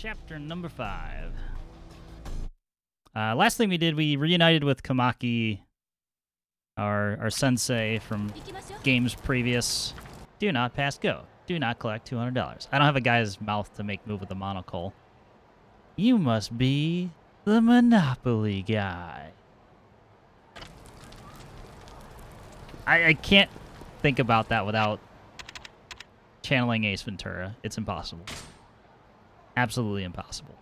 Chapter number 5. Last thing we did, we reunited with Komaki, our sensei from games previous. Do not pass go. Do not collect $200. I don't have a guy's mouth to make move with a monocle. You must be the Monopoly guy. I can't think about that without channeling Ace Ventura. It's impossible. Absolutely impossible.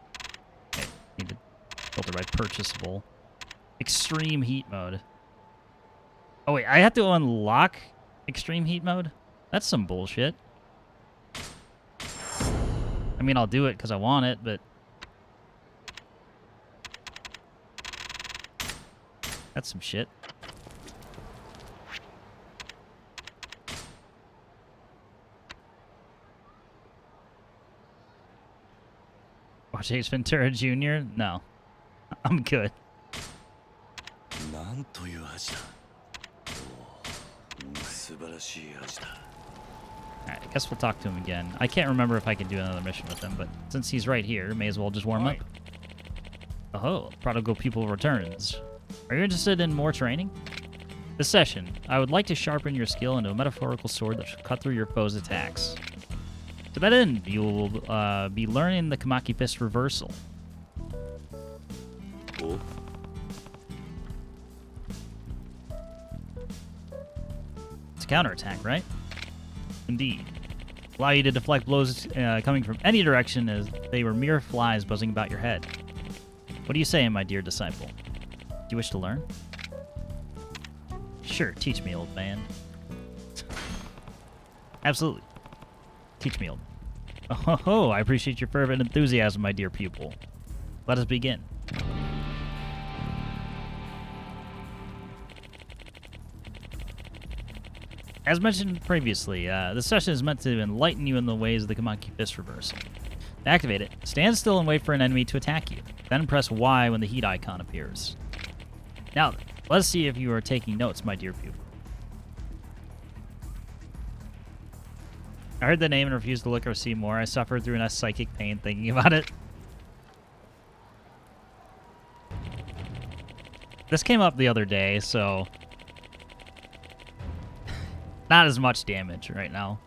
Okay, need to filter by purchasable. Extreme heat mode. Oh wait, I have to unlock extreme heat mode? That's some bullshit. I mean, I'll do it because I want it, but... that's some shit. Watch Ace Ventura Jr.? No. I'm good. Alright, I guess we'll talk to him again. I can't remember if I can do another mission with him, but since he's right here, may as well just warm up. Oh, prodigal pupil returns. Are you interested in more training? This session, I would like to sharpen your skill into a metaphorical sword that should cut through your foe's attacks. To that end, you will be learning the Komaki Fist Reversal. Oh. It's a counterattack, right? Indeed. Allow you to deflect blows coming from any direction as they were mere flies buzzing about your head. What do you say, my dear disciple? Do you wish to learn? Sure, teach me, old man. Absolutely. Teach me, old. Oh, I appreciate your fervent enthusiasm, my dear pupil. Let us begin. As mentioned previously, this session is meant to enlighten you in the ways of the Komaki Fist Reversal. To activate it, stand still and wait for an enemy to attack you. Then press Y when the heat icon appears. Now, let's see if you are taking notes, my dear pupil. I heard the name and refused to look or see more. I suffered through a psychic pain thinking about it. This came up the other day, so... not as much damage right now.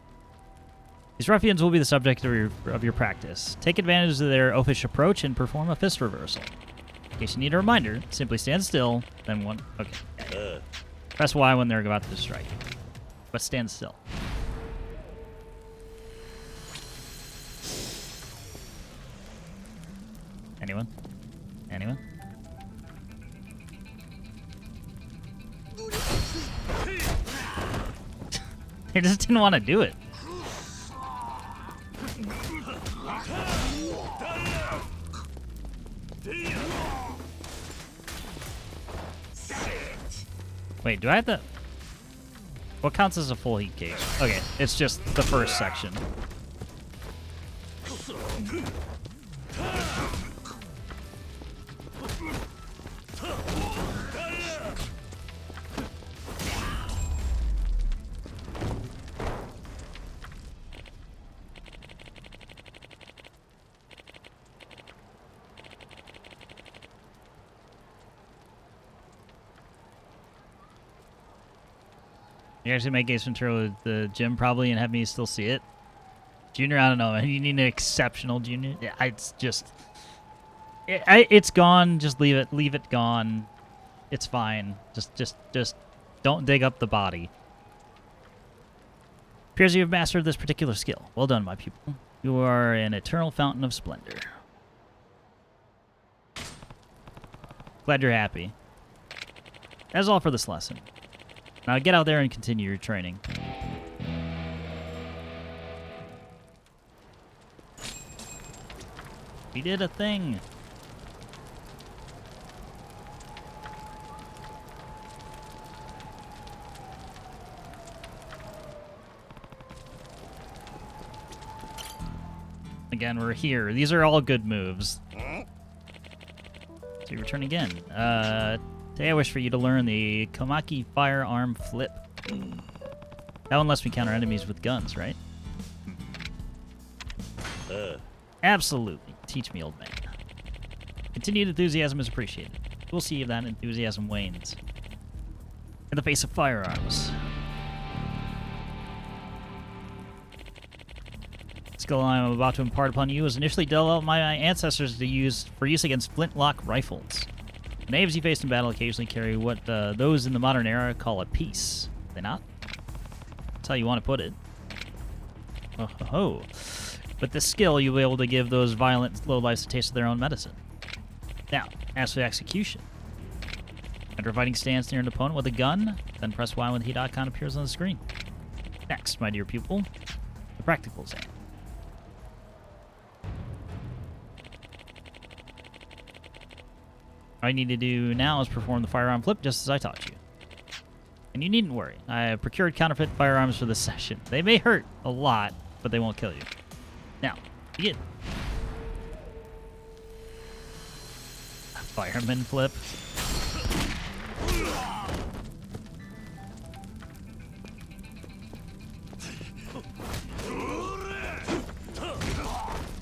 These ruffians will be the subject of your practice. Take advantage of their oafish approach and perform a fist reversal. In case you need a reminder, simply stand still, then one... okay. Press Y when they're about to strike. But stand still. Anyone? Anyone? They just didn't want to do it. Wait, do I have to... what counts as a full heat gauge? Okay, it's just the first section. You guys can make Ace Ventura with the gym probably and have me still see it. Junior, I don't know, man. You need an exceptional junior. Yeah, it's just... it's gone. Just leave it. Leave it gone. It's fine. Just don't dig up the body. Appears you have mastered this particular skill. Well done, my pupil. You are an eternal fountain of splendor. Glad you're happy. That's all for this lesson. Now get out there and continue your training. We did a thing. Again, we're here. These are all good moves. So you return again. Today I wish for you to learn the Komaki Firearm Flip. That one lets me counter enemies with guns, right? Absolutely. teach me, old man. Continued enthusiasm is appreciated. We'll see if that enthusiasm wanes. In the face of firearms. The skill I am about to impart upon you was initially developed by my ancestors for use against flintlock rifles. The knaves you face in battle occasionally carry what those in the modern era call a piece. Do they not? That's how you want to put it. Oh. With this skill, you'll be able to give those violent lowlifes a taste of their own medicine. Now, as for execution. Enter a fighting stance near an opponent with a gun, then press Y when the heat icon appears on the screen. Next, my dear pupil, the practical exam. All you need to do now is perform the firearm flip just as I taught you. And you needn't worry. I have procured counterfeit firearms for this session. They may hurt a lot, but they won't kill you. Now, begin. Fireman flip.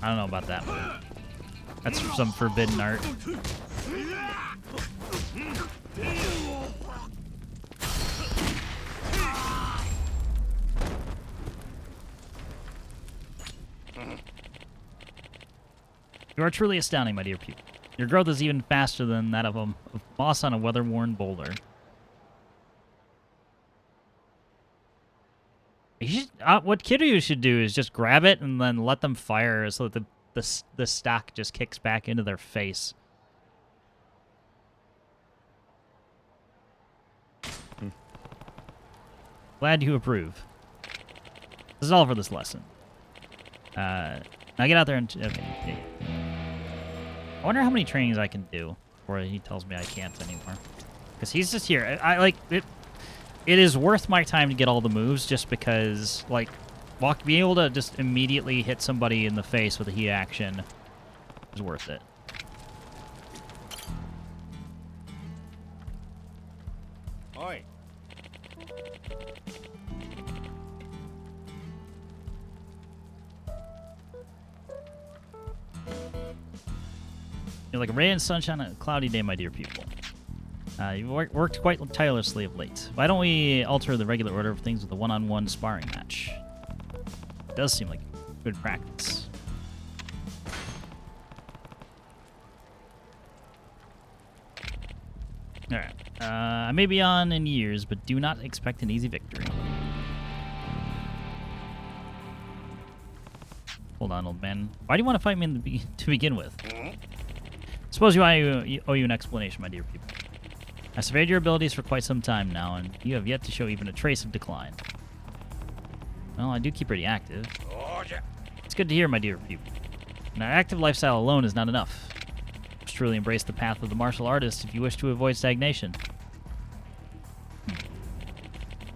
I don't know about that one. That's some forbidden art. You are truly astounding, my dear pupil. Your growth is even faster than that of moss on a weather-worn boulder. What Kiryu should do is just grab it and then let them fire so that the stock just kicks back into their face. Glad you approve. This is all for this lesson. Now get out there and... Okay. I wonder how many trainings I can do before he tells me I can't anymore. Because he's just here. I like it. It is worth my time to get all the moves just because, like, being able to just immediately hit somebody in the face with a heat action is worth it. Oi. You're like a ray of sunshine on a cloudy day, my dear pupil. You've worked quite tirelessly of late. Why don't we alter the regular order of things with a one-on-one sparring match? It does seem like good practice. Alright. I may be on in years, but do not expect an easy victory. Hold on, old man. Why do you want to fight me to begin with? Suppose you owe you an explanation, my dear people. I surveyed your abilities for quite some time now, and you have yet to show even a trace of decline. Well, I do keep pretty active. It's good to hear, my dear people. An active lifestyle alone is not enough. You must truly embrace the path of the martial artist if you wish to avoid stagnation.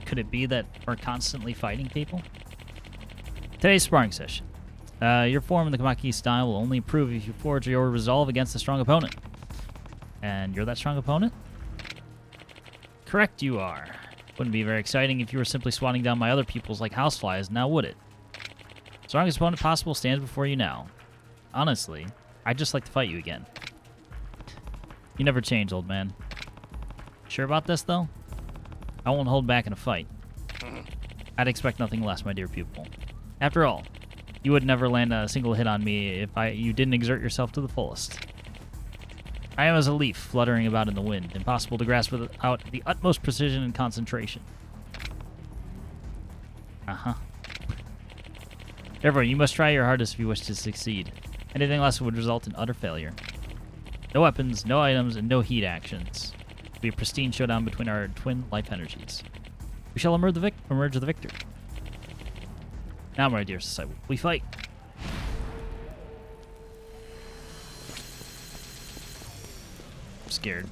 Could it be that we're constantly fighting people? Today's sparring session. Your form in the Komaki style will only improve if you forge your resolve against a strong opponent. And you're that strong opponent? Correct, you are. Wouldn't be very exciting if you were simply swatting down my other peoples like houseflies, now would it? Strongest opponent possible stands before you now. Honestly, I'd just like to fight you again. You never change, old man. Sure about this, though? I won't hold back in a fight. I'd expect nothing less, my dear pupil. After all, you would never land a single hit on me if you didn't exert yourself to the fullest. I am as a leaf fluttering about in the wind, impossible to grasp without the utmost precision and concentration. Uh-huh. Therefore, you must try your hardest if you wish to succeed. Anything less would result in utter failure. No weapons, no items, and no heat actions. It'll be a pristine showdown between our twin life energies. We shall emerge the victor. Now, my dear society, we fight. I'm scared.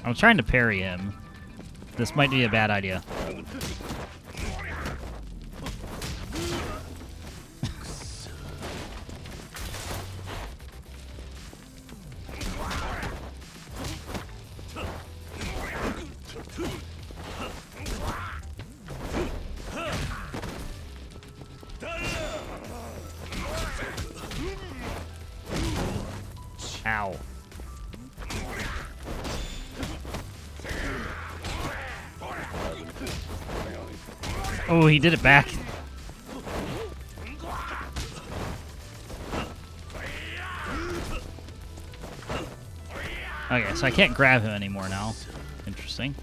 I'm trying to parry him. This might be a bad idea. Oh, he did it back. Okay, so I can't grab him anymore now. Interesting.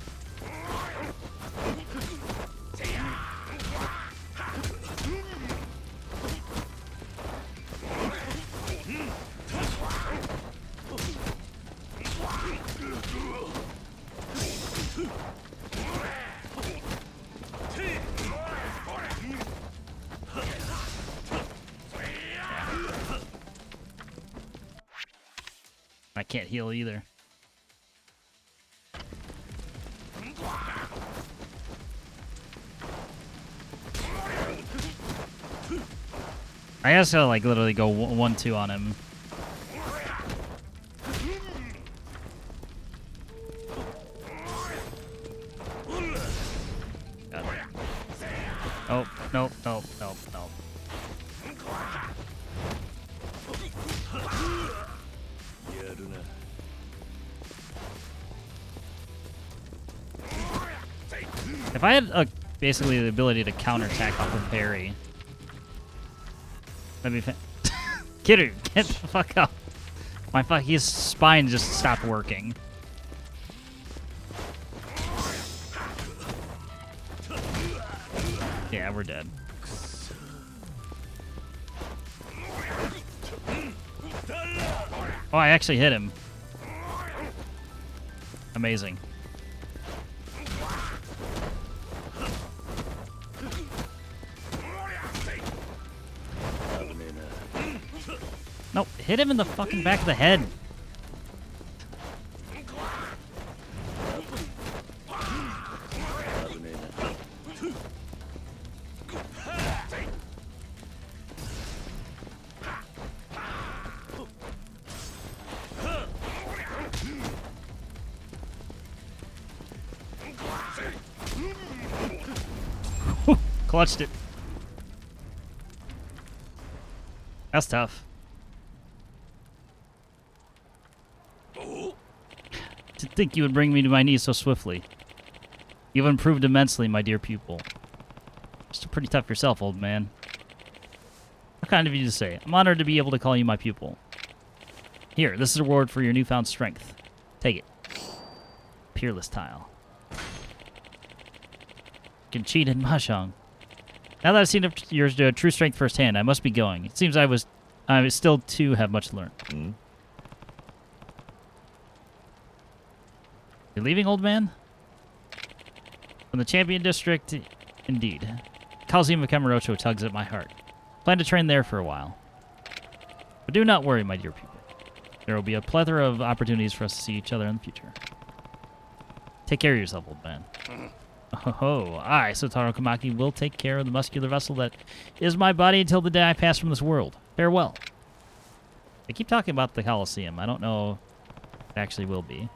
I can't heal either. I guess I'll like literally go 1-2 on him. Got it. Oh, nope, nope, nope, nope. If I had basically the ability to counterattack off of parry, that'd be Kiryu, get the fuck up. His spine just stopped working. Yeah, we're dead. Oh, I actually hit him. Amazing. Nope, hit him in the fucking back of the head. Clutched it. That's tough. To think you would bring me to my knees so swiftly. You've improved immensely, my dear pupil. Still pretty tough yourself, old man. How kind of you to say. I'm honored to be able to call you my pupil. Here, this is a reward for your newfound strength. Take it. Peerless tile. Can cheat in Mahjong. Now that I've seen your true strength firsthand, I must be going. It seems I still too have much to learn. Mm. You're leaving, old man? From the Champion District, indeed. Coliseum of Kamurocho tugs at my heart. Plan to train there for a while. But do not worry, my dear people. There will be a plethora of opportunities for us to see each other in the future. Take care of yourself, old man. Oh, I, Sotaro Komaki, will take care of the muscular vessel that is my body until the day I pass from this world. Farewell. They keep talking about the Coliseum. I don't know if it actually will be.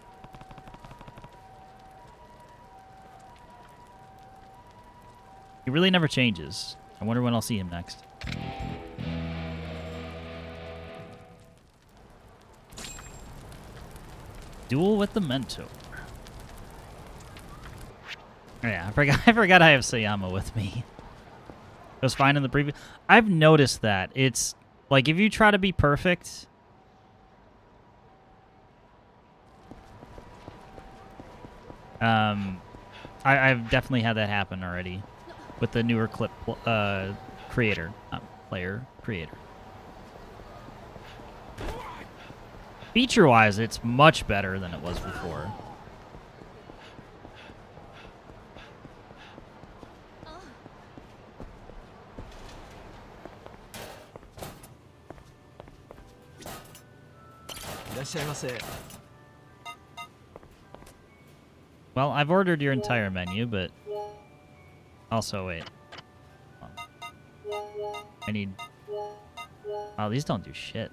He really never changes. I wonder when I'll see him next. Duel with the Mentor. Oh, yeah, I forgot I have Sayama with me. It was fine in the previous. I've noticed that it's like if you try to be perfect. I've definitely had that happen already with the newer clip creator, not player, creator. Feature-wise, it's much better than it was before. Well, I've ordered your entire menu, but also wait. I need. Oh, these don't do shit.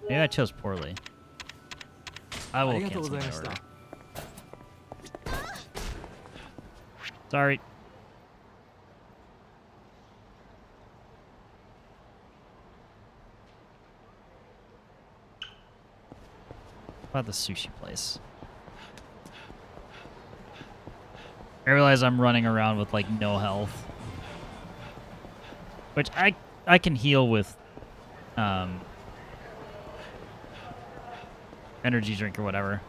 Maybe I chose poorly. I will cancel my order. Sorry. How about the sushi place? I realize I'm running around with, like, no health. Which I can heal with, energy drink or whatever.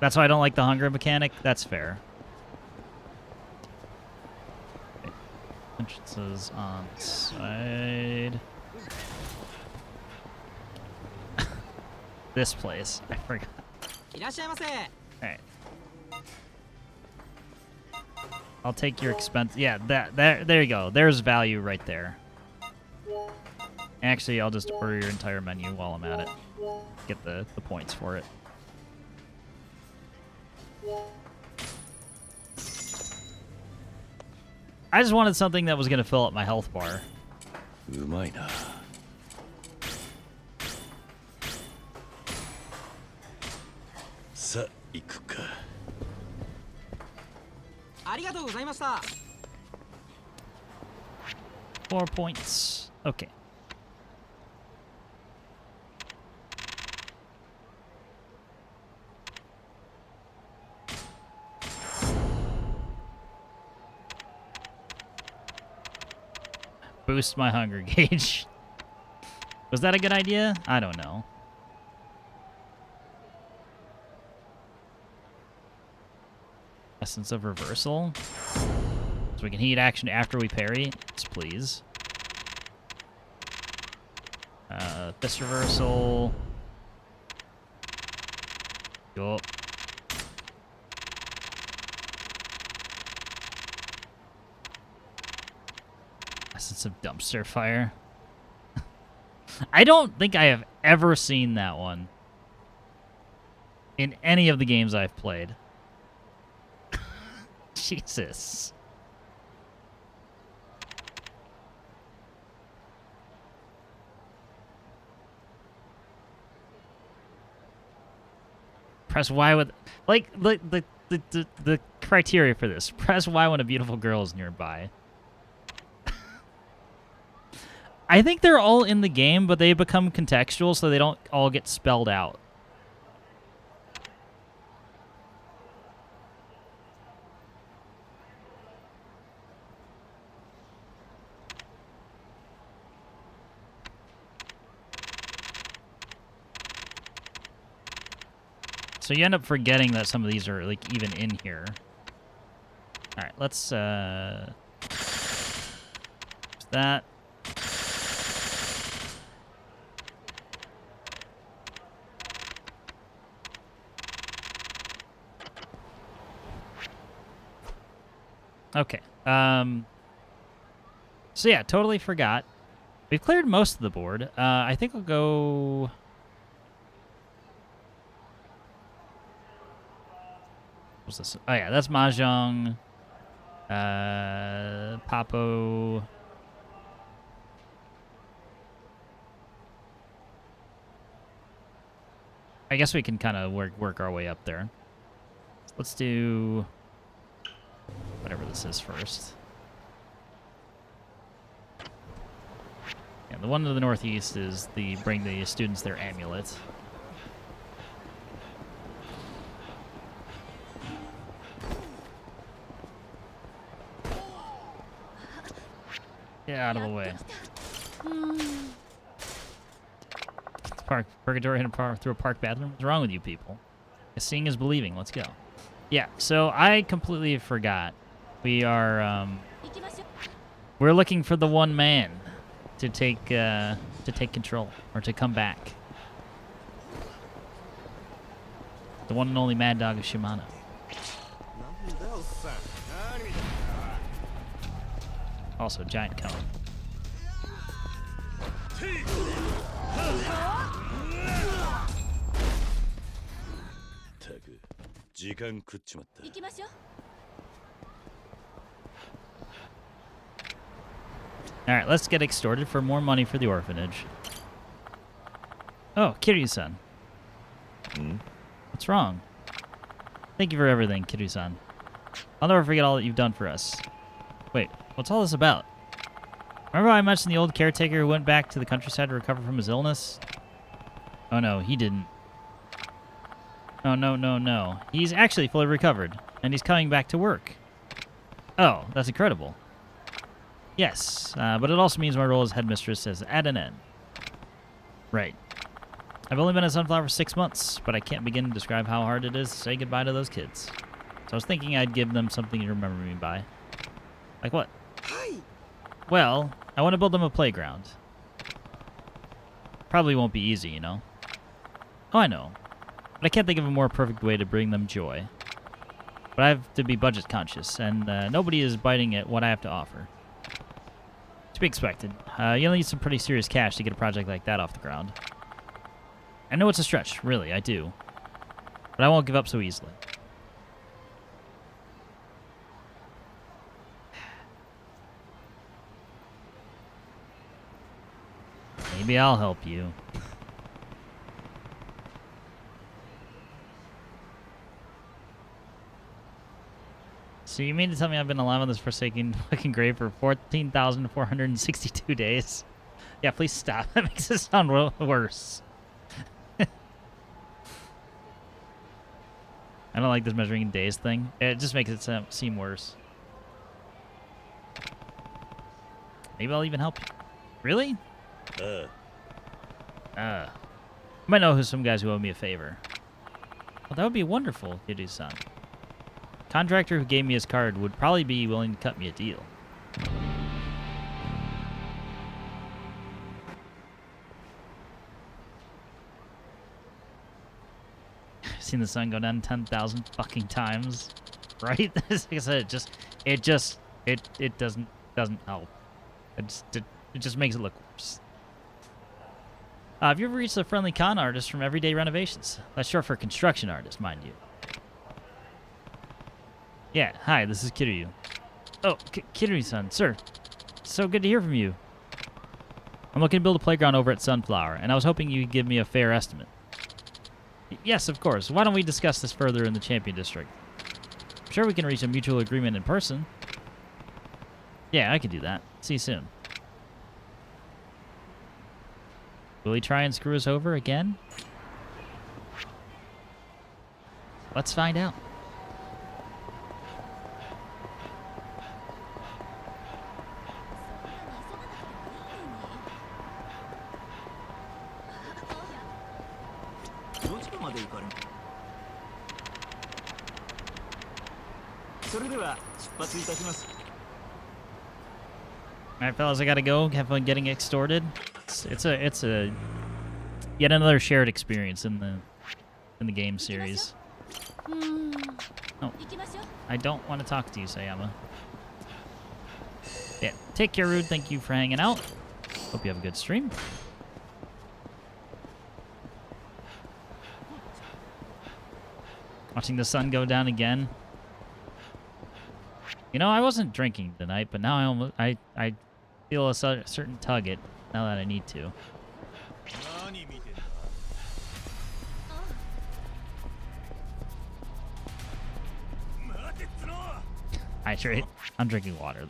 That's why I don't like the hunger mechanic. That's fair. Okay. Entrances on side. This place. I forgot. Alright. I'll take your expense. Yeah, there you go. There's value right there. Actually, I'll just order your entire menu while I'm at it. Get the points for it. I just wanted something that was going to fill up my health bar. Sa, iku ka. ありがとうございました。 4 points. Okay. Boost my hunger gauge. Was that a good idea? I don't know. Essence of reversal. So we can heat action after we parry. Yes, please. This reversal. Yup. Essence of dumpster fire. I don't think I have ever seen that one in any of the games I've played. Jesus. Press Y with, like, the criteria for this. Press Y when a beautiful girl is nearby. I think they're all in the game, but they become contextual, so they don't all get spelled out. So you end up forgetting that some of these are, like, even in here. Alright, let's, that. Okay. So yeah, totally forgot. We've cleared most of the board. I think I'll go... What's this? Oh yeah, that's Mahjong. Papo. I guess we can kind of work our way up there. Let's do whatever this is first. Yeah, the one to the northeast is the bring the students their amulet. Get out of the way. Park Purgatory through a park bathroom. What's wrong with you people? Seeing is believing. Let's go. Yeah. So I completely forgot. We are we're looking for the one man to take control or to come back. The one and only Mad Dog of Shimano. Also, giant cone. Alright, let's get extorted for more money for the orphanage. Oh, Kiryu-san. What's wrong? Thank you for everything, Kiryu-san. I'll never forget all that you've done for us. Wait, what's all this about? Remember I mentioned the old caretaker who went back to the countryside to recover from his illness? Oh no, he didn't. Oh, no, no, no. He's actually fully recovered, and he's coming back to work. Oh, that's incredible. Yes, but it also means my role as headmistress is at an end. Right. I've only been at Sunflower for 6 months, but I can't begin to describe how hard it is to say goodbye to those kids. So I was thinking I'd give them something to remember me by. Like what? Well, I want to build them a playground. Probably won't be easy, you know? Oh, I know. But I can't think of a more perfect way to bring them joy. But I have to be budget conscious, and nobody is biting at what I have to offer. To be expected. You'll need some pretty serious cash to get a project like that off the ground. I know it's a stretch, really, I do. But I won't give up so easily. Maybe I'll help you. So you mean to tell me I've been alive on this forsaken fucking grave for 14,462 days? Yeah, please stop. That makes it sound worse. I don't like this measuring in days thing. It just makes it seem worse. Maybe I'll even help you. Really? I might know some guys who owe me a favor. Well, that would be wonderful, Kiryu-san. Contractor who gave me his card would probably be willing to cut me a deal. I've seen the sun go down 10,000 fucking times, right? Like I said, it doesn't help. It just makes it look worse. Have you ever reached a friendly con artist from Everyday Renovations? That's short for construction artist, mind you. Yeah, hi, this is Kiryu. Oh, Kiryu-san, sir. So good to hear from you. I'm looking to build a playground over at Sunflower, and I was hoping you could give me a fair estimate. Yes, of course. Why don't we discuss this further in the Champion District? I'm sure we can reach a mutual agreement in person. Yeah, I can do that. See you soon. Will he try and screw us over again? Let's find out. Alright, fellas, I gotta go. Have fun getting extorted. It's a yet another shared experience in the game series. Oh, I don't want to talk to you, Sayama. Yeah, take care, Rude. Thank you for hanging out. Hope you have a good stream. Watching the sun go down again. You know, I wasn't drinking tonight, but now I feel a certain tug at now that I need to. Hydrate. I'm drinking water.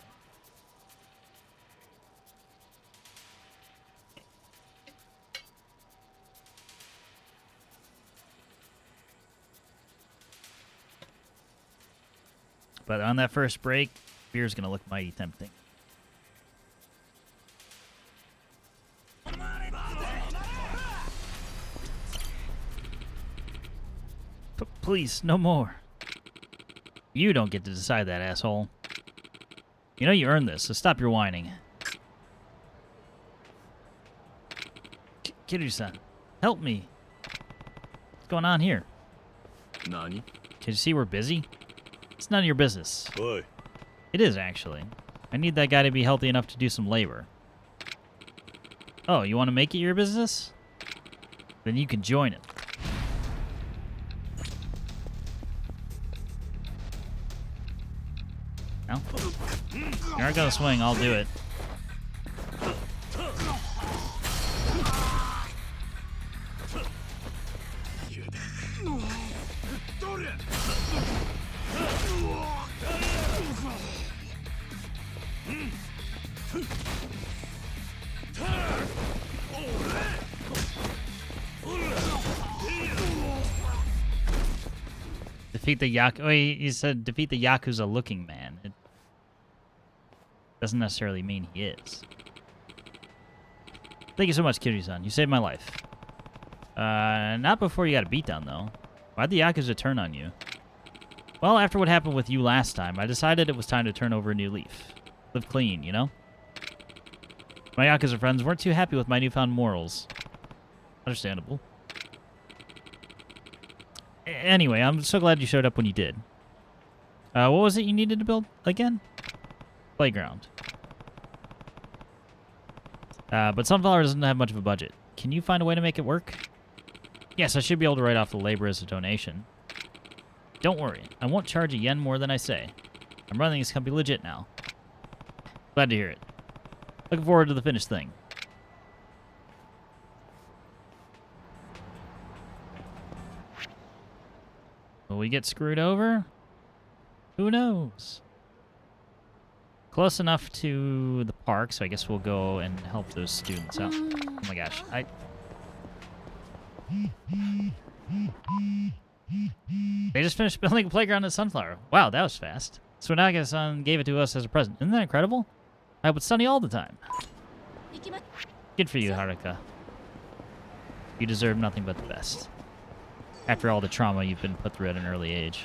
But on that first break, beer's gonna look mighty tempting. Please, no more. You don't get to decide that, asshole. You know you earned this, so stop your whining. Kiryu-san, help me. What's going on here? Nani? Can you see we're busy? It's none of your business. Oi. It is, actually. I need that guy to be healthy enough to do some labor. Oh, you want to make it your business? Then you can join it. No? You're not gonna swing, I'll do it. Defeat the Oh, he said defeat the Yakuza-looking man. It doesn't necessarily mean he is. Thank you so much, Kiryu-san. You saved my life. Not before you got a beatdown, though. Why'd the Yakuza turn on you? Well, after what happened with you last time, I decided it was time to turn over a new leaf. Live clean, you know? My Yakuza friends weren't too happy with my newfound morals. Understandable. Anyway, I'm so glad you showed up when you did. What was it you needed to build again? Playground. But Sunflower doesn't have much of a budget. Can you find a way to make it work? Yes, I should be able to write off the labor as a donation. Don't worry, I won't charge a yen more than I say. I'm running this company legit now. Glad to hear it. Looking forward to the finished thing. Will we get screwed over? Who knows? Close enough to the park, so I guess we'll go and help those students out. Oh my gosh, They just finished building a playground at Sunflower. Wow, that was fast. Tsunaga-san gave it to us as a present. Isn't that incredible? I hope it's sunny all the time. Good for you, Haruka. You deserve nothing but the best. After all the trauma you've been put through at an early age.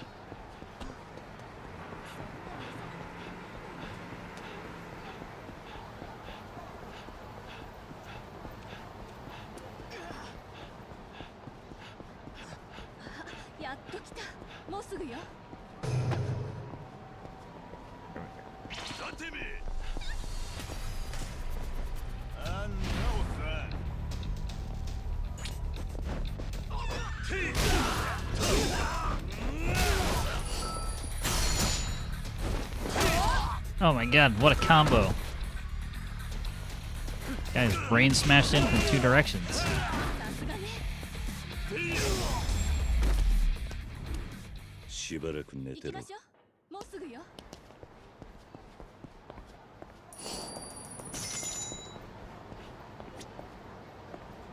Oh my god, what a combo. Guy's brain smashed in from 2 directions.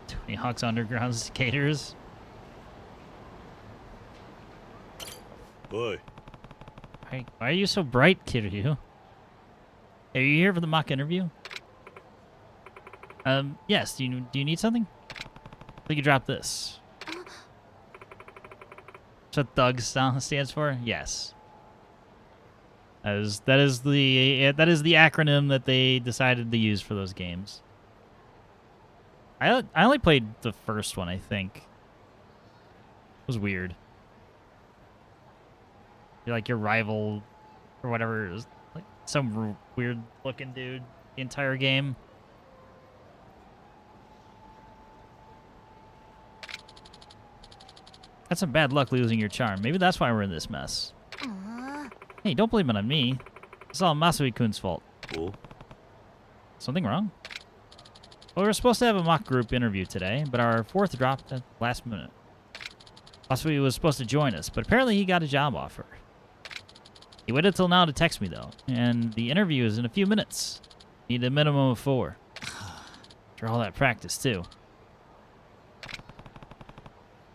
Tony Hawk's Underground skaters. Boy. Why are you so bright, Kiryu? Are you here for the mock interview? Yes. Do you need something? We could drop this. That's what Thug stands for? Yes. That is the acronym that they decided to use for those games. I only played the first one, I think. It was weird. You're like your rival or whatever it is. Like some weird looking dude the entire game. That's some bad luck losing your charm. Maybe that's why we're in this mess. Hey, don't blame it on me. It's all Masui-kun's fault. Oh. Something wrong? Well, we were supposed to have a mock group interview today, but our 4th dropped at the last minute. Masui was supposed to join us, but apparently he got a job offer. He waited till now to text me, though, and the interview is in a few minutes. Need a minimum of 4. After all that practice, too.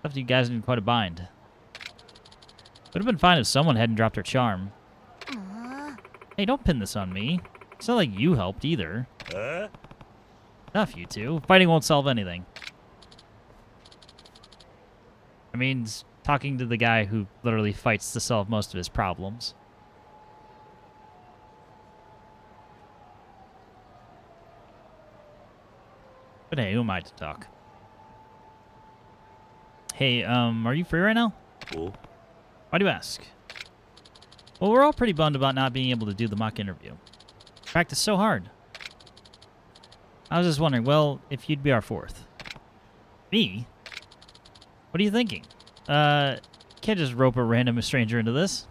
Left you guys in quite a bind. Would have been fine if someone hadn't dropped her charm. Hey, don't pin this on me. It's not like you helped, either. Enough, you two. Fighting won't solve anything. I mean, talking to the guy who literally fights to solve most of his problems. But hey, who am I to talk? Hey, are you free right now? Oh. Why do you ask? Well, we're all pretty bummed about not being able to do the mock interview. Practiced so hard. I was just wondering, well, if you'd be our 4th. Me? What are you thinking? Can't just rope a random stranger into this.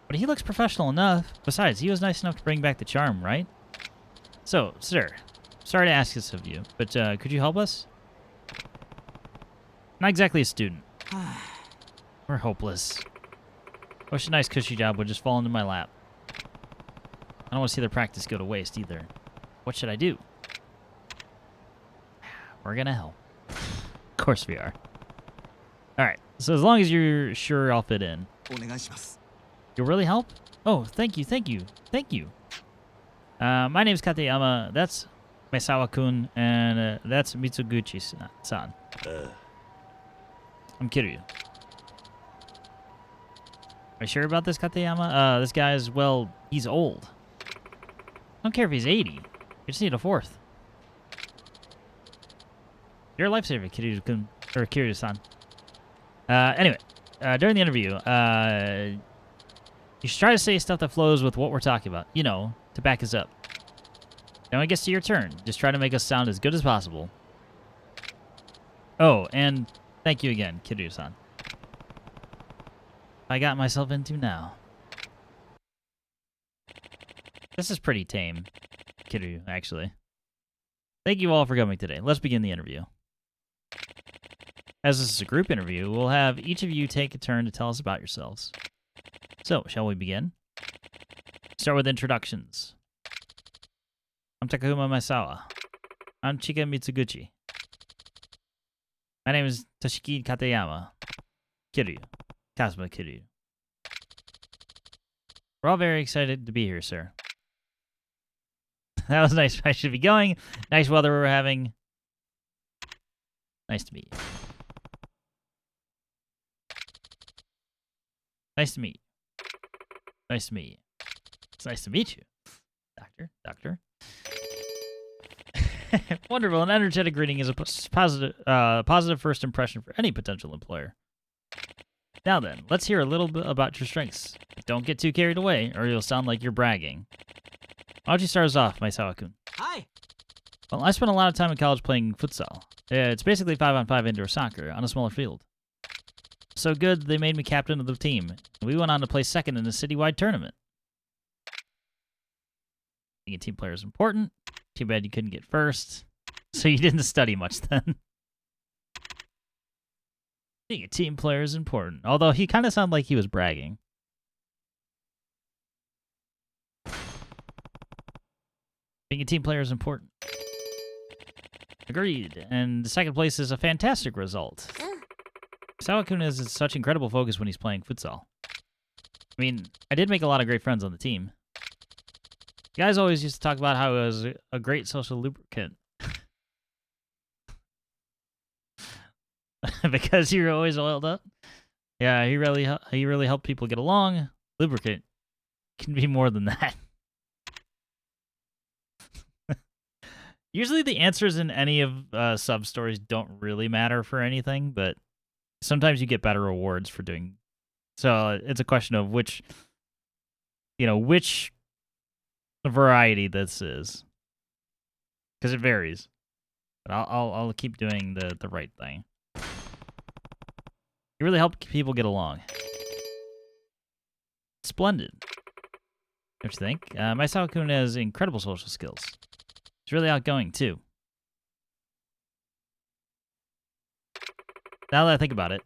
But he looks professional enough. Besides, he was nice enough to bring back the charm, right? So, sir, sorry to ask this of you, but could you help us? Not exactly a student. We're hopeless. Wish a nice cushy job would just fall into my lap. I don't want to see their practice go to waste either. What should I do? We're gonna help. Of course we are. Alright. So as long as you're sure I'll fit in. お願いします。 You'll really help? Oh, thank you, thank you, thank you. My name's Katayama. That's Maesawa-kun, and that's Mitsuguchi-san. I'm Kiryu. Are you sure about this, Katayama? This guy's, well, he's old. I don't care if he's 80. You just need a fourth. You're a lifesaver, Kiryu-kun, or Kiryu-san. Anyway, during the interview, you should try to say stuff that flows with what we're talking about. You know, to back us up. Then when it gets to your turn, just try to make us sound as good as possible. Oh, and thank you again, Kiryu-san. I got myself into now. This is pretty tame, Kiryu, actually. Thank you all for coming today. Let's begin the interview. As this is a group interview, we'll have each of you take a turn to tell us about yourselves. So, shall we begin? Start with introductions. I'm Takahuma Maesawa. I'm Chika Mitsuguchi. My name is Toshiki Katayama. Kiryu. Kazuma Kiryu. We're all very excited to be here, sir. That was nice. I should be going. Nice weather we're having. Nice to meet you. Nice to meet you. Nice to meet you. It's nice to meet you. Doctor. Wonderful. An energetic greeting is a positive first impression for any potential employer. Now then, let's hear a little bit about your strengths. Don't get too carried away, or you'll sound like you're bragging. Why don't you start us off, Maesawa-kun? Hi. Well, I spent a lot of time in college playing futsal. It's basically 5-on-5 indoor soccer on a smaller field. So good, they made me captain of the team. We went on to play second in a citywide tournament. Being a team player is important. Too bad you couldn't get first. So you didn't study much then. Being a team player is important. Although he kind of sounded like he was bragging. Being a team player is important. Agreed. And the second place is a fantastic result. Sawa-kun has such incredible focus when he's playing futsal. I mean, I did make a lot of great friends on the team. You guys always used to talk about how it was a great social lubricant. Because you're always oiled up. Yeah, he really helped people get along. Lubricant can be more than that. Usually the answers in any of sub-stories don't really matter for anything, but sometimes you get better rewards for doing. So it's a question of which variety this is, because it varies. But I'll keep doing the right thing. You really help people get along. Splendid. Don't you think? Maesawa-kun has incredible social skills. He's really outgoing too. Now that I think about it,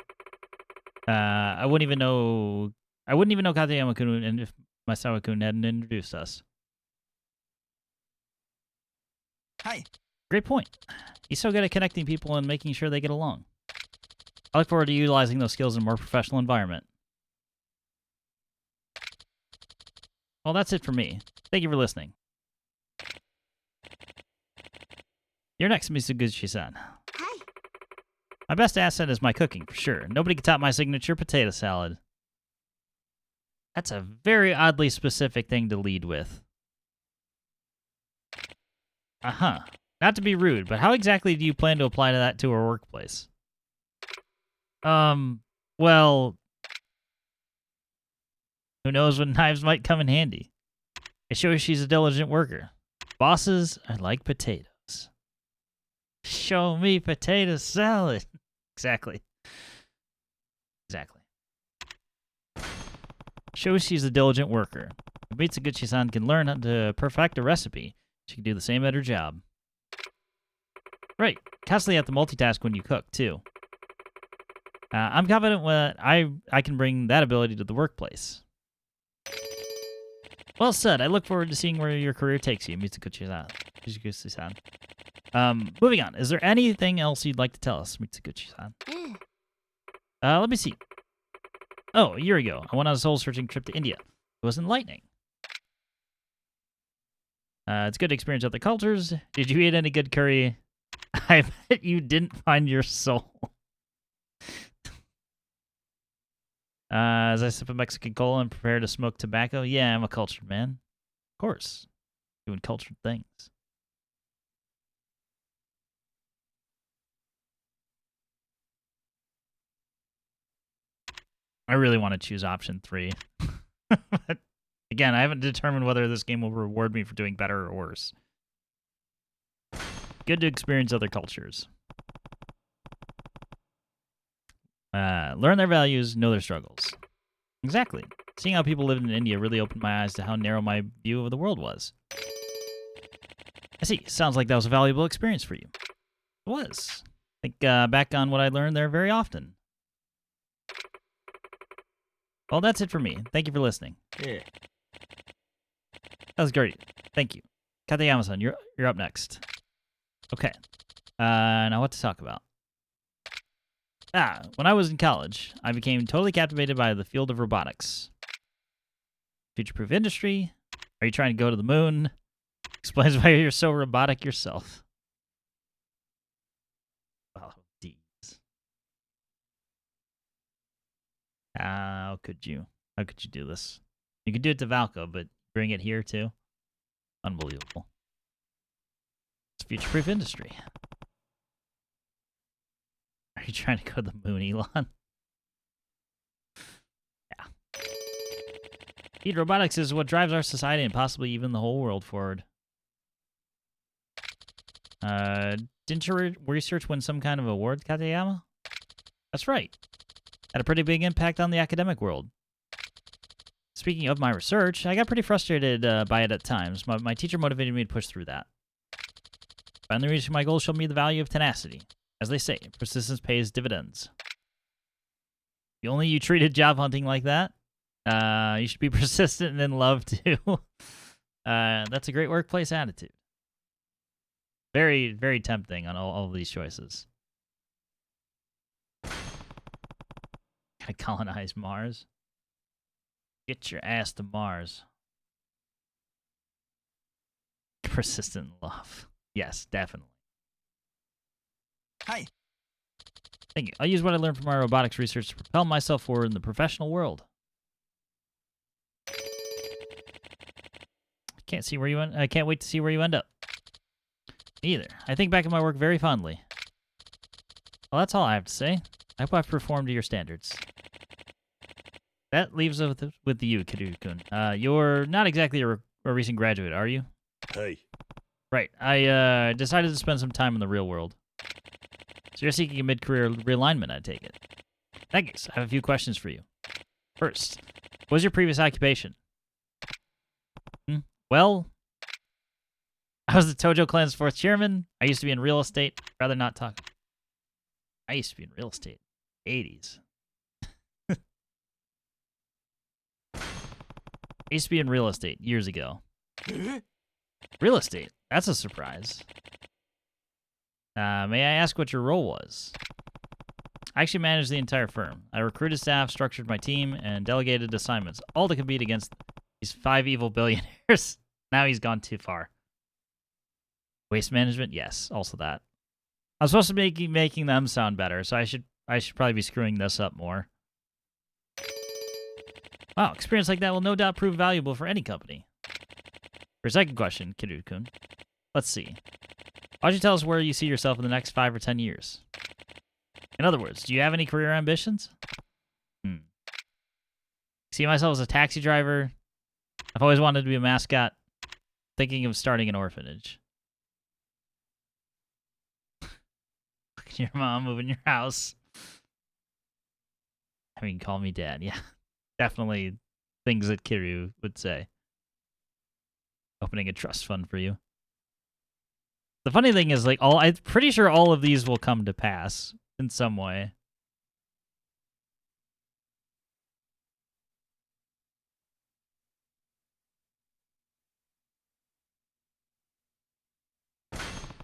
I wouldn't even know Katayama-kun if Maesawa-kun hadn't introduced us. Hi. Great point. He's so good at connecting people and making sure they get along. I look forward to utilizing those skills in a more professional environment. Well, that's it for me. Thank you for listening. You're next, Mitsuguchi-san. Hi. My best asset is my cooking, for sure. Nobody can top my signature potato salad. That's a very oddly specific thing to lead with. Uh-huh. Not to be rude, but how exactly do you plan to apply that to our workplace? Well, who knows when knives might come in handy. It shows she's a diligent worker. Bosses are like potatoes. Show me potato salad. Exactly. Shows she's a diligent worker. If Mitsuguchi-san can learn how to perfect a recipe, she can do the same at her job. Right. Constantly have to multitask when you cook, too. I'm confident that I can bring that ability to the workplace. Well said. I look forward to seeing where your career takes you, Mitsuguchi-san. Moving on. Is there anything else you'd like to tell us, Mitsuguchi-san? Let me see. Oh, a year ago, I went on a soul-searching trip to India. It was enlightening. It's good to experience other cultures. Did you eat any good curry? I bet you didn't find your soul. As I sip a Mexican cola and prepare to smoke tobacco, yeah, I'm a cultured man. Of course. Doing cultured things. I really want to choose option 3. But again, I haven't determined whether this game will reward me for doing better or worse. Good to experience other cultures. Learn their values, know their struggles. Exactly. Seeing how people lived in India really opened my eyes to how narrow my view of the world was. I see. Sounds like that was a valuable experience for you. It was. Think back on what I learned there very often. Well, that's it for me. Thank you for listening. Yeah. That was great. Thank you. Katayama-san, you're up next. Okay. Now what to talk about? When I was in college, I became totally captivated by the field of robotics. Future-proof industry? Are you trying to go to the moon? Explains why you're so robotic yourself. Oh, D's. How could you? How could you do this? You could do it to Valko, but bring it here too? Unbelievable. It's future-proof industry. Are you trying to go to the moon, Elon? Yeah. Indeed, robotics is what drives our society and possibly even the whole world forward. Didn't your research win some kind of award, Katayama? That's right. Had a pretty big impact on the academic world. Speaking of my research, I got pretty frustrated by it at times. My teacher motivated me to push through that. Finally reaching my goal showed me the value of tenacity. As they say, persistence pays dividends. If only you treated job hunting like that. You should be persistent and in love too. That's a great workplace attitude. Very, very tempting on all of these choices. Gotta colonize Mars. Get your ass to Mars. Persistent love. Yes, definitely. Hi. Thank you. I'll use what I learned from my robotics research to propel myself forward in the professional world. I can't wait to see where you end up. Neither. I think back at my work very fondly. Well, that's all I have to say. I hope I've performed to your standards. That leaves us with you, Kiryu-kun. You're not exactly a recent graduate, are you? Hey. Right. I decided to spend some time in the real world. So you're seeking a mid-career realignment, I take it. In that case, I have a few questions for you. First, what was your previous occupation? Well, I was the Tojo clan's 4th chairman. I used to be in real estate. Rather not talk. I used to be in real estate. 80s. I used to be in real estate years ago. Real estate? That's a surprise. May I ask what your role was? I actually managed the entire firm. I recruited staff, structured my team, and delegated assignments, all to compete against these 5 evil billionaires. Now he's gone too far. Waste management? Yes, also that. I was supposed to be making them sound better, so I should probably be screwing this up more. Wow, experience like that will no doubt prove valuable for any company. For a second question, Kiryu-kun. Let's see. Why don't you tell us where you see yourself in the next 5 or 10 years? In other words, do you have any career ambitions? See myself as a taxi driver. I've always wanted to be a mascot. Thinking of starting an orphanage. Look at your mom moving your house. I mean, call me dad. Yeah, definitely things that Kiryu would say. Opening a trust fund for you. The funny thing is, like, I'm pretty sure all of these will come to pass in some way.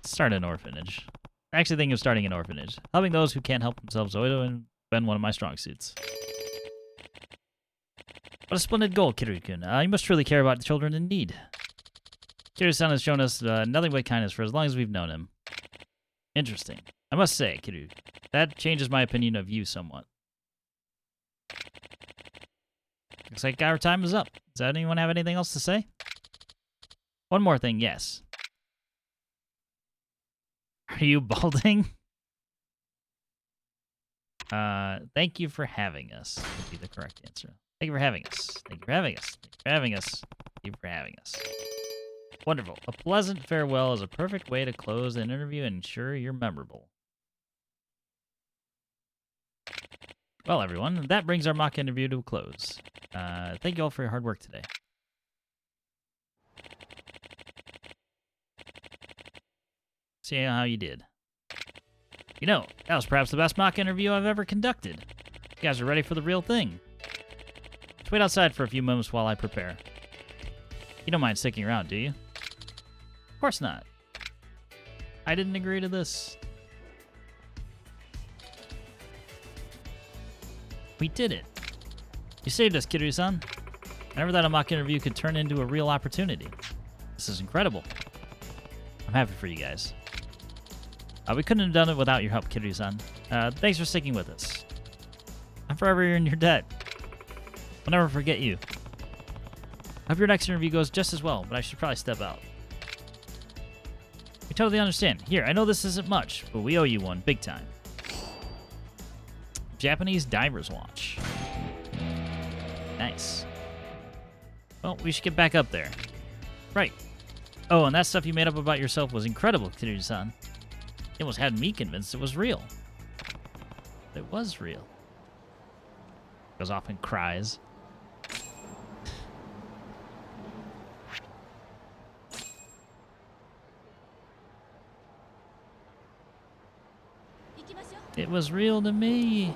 Start an orphanage. I actually think of starting an orphanage. Helping those who can't help themselves Been one of my strong suits. What a splendid goal, Kiryu-kun. You must truly care about the children in need. Kiryu-san has shown us nothing but kindness for as long as we've known him. Interesting. I must say, Kiryu, that changes my opinion of you somewhat. Looks like our time is up. Does anyone have anything else to say? One more thing, yes. Are you balding? Thank you for having us, would be the correct answer. Thank you for having us. Thank you for having us. Thank you for having us. Thank you for having us. Wonderful. A pleasant farewell is a perfect way to close an interview and ensure you're memorable. Well, everyone, that brings our mock interview to a close. Thank you all for your hard work today. See how you did. You know, that was perhaps the best mock interview I've ever conducted. You guys are ready for the real thing. Let's wait outside for a few moments while I prepare. You don't mind sticking around, do you? Of course not. I didn't agree to this. We did it. You saved us, Kiryu-san. I never thought a mock interview could turn into a real opportunity. This is incredible. I'm happy for you guys. We couldn't have done it without your help, Kiryu-san. Thanks for sticking with us. I'm forever in your debt. I'll never forget you. I hope your next interview goes just as well, but I should probably step out. We totally understand. Here, I know this isn't much, but we owe you one big time. Japanese diver's watch. Nice. Well, we should get back up there. Right. Oh, and that stuff you made up about yourself was incredible, Kiryu-san. It almost had me convinced it was real. It was real. Goes off and cries. It was real to me.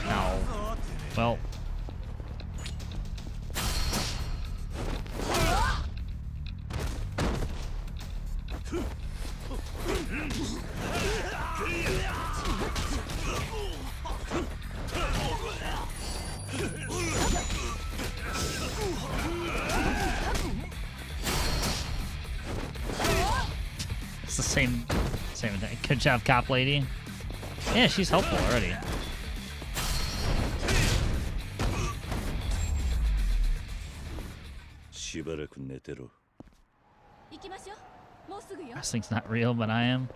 No. Well. It's the same thing. Good job, cop lady. Yeah, she's helpful already. Wrestling's not real, but I am.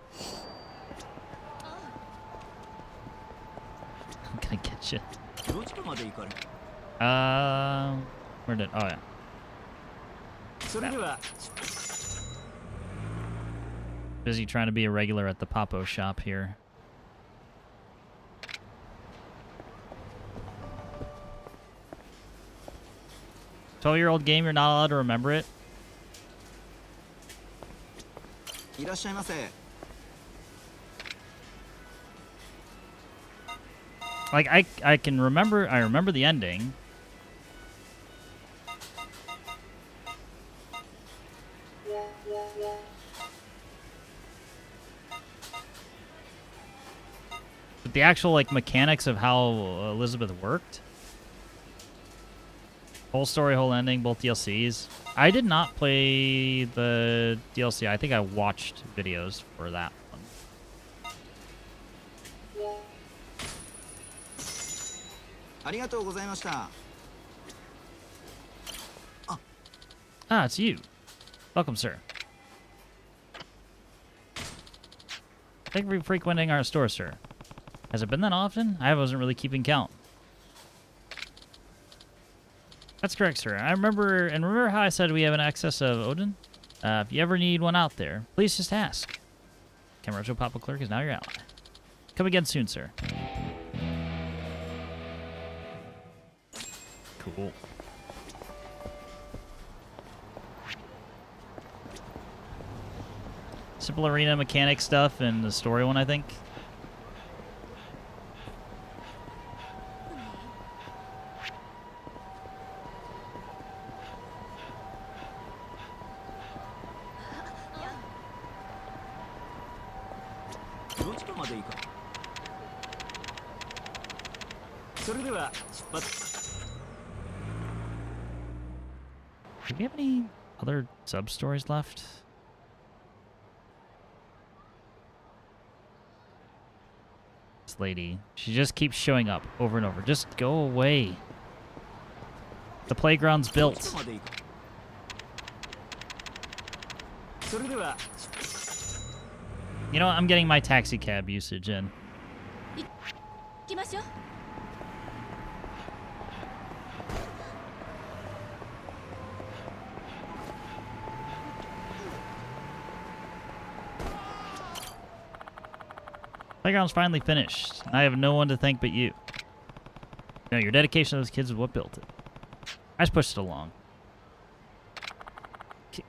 I'm gonna get you. Where did? Oh yeah. Busy trying to be a regular at the Papo shop here. "12-year-old game, you're not allowed to remember it?" Like, I can remember, I remember the ending. But the actual, like, mechanics of how Elizabeth worked. Whole story, whole ending, both DLCs. I did not play the DLC. I think I watched videos for that one. Ah, it's you. Welcome, sir. Thank you for frequenting our store, sir. Has it been that often? I wasn't really keeping count. That's correct, sir. I remember, and remember how I said we have an excess of Odin? If you ever need one out there, please just ask. Kamurocho Papa Clerk is now your ally. Come again soon, sir. Cool. Simple arena mechanic stuff and the story one, I think. Do we have any other sub-stories left? This lady, she just keeps showing up over and over. Just go away. The playground's built. You know what? I'm getting my taxi cab usage in. Playground's finally finished. I have no one to thank but you. No, your dedication to those kids is what built it. I just pushed it along.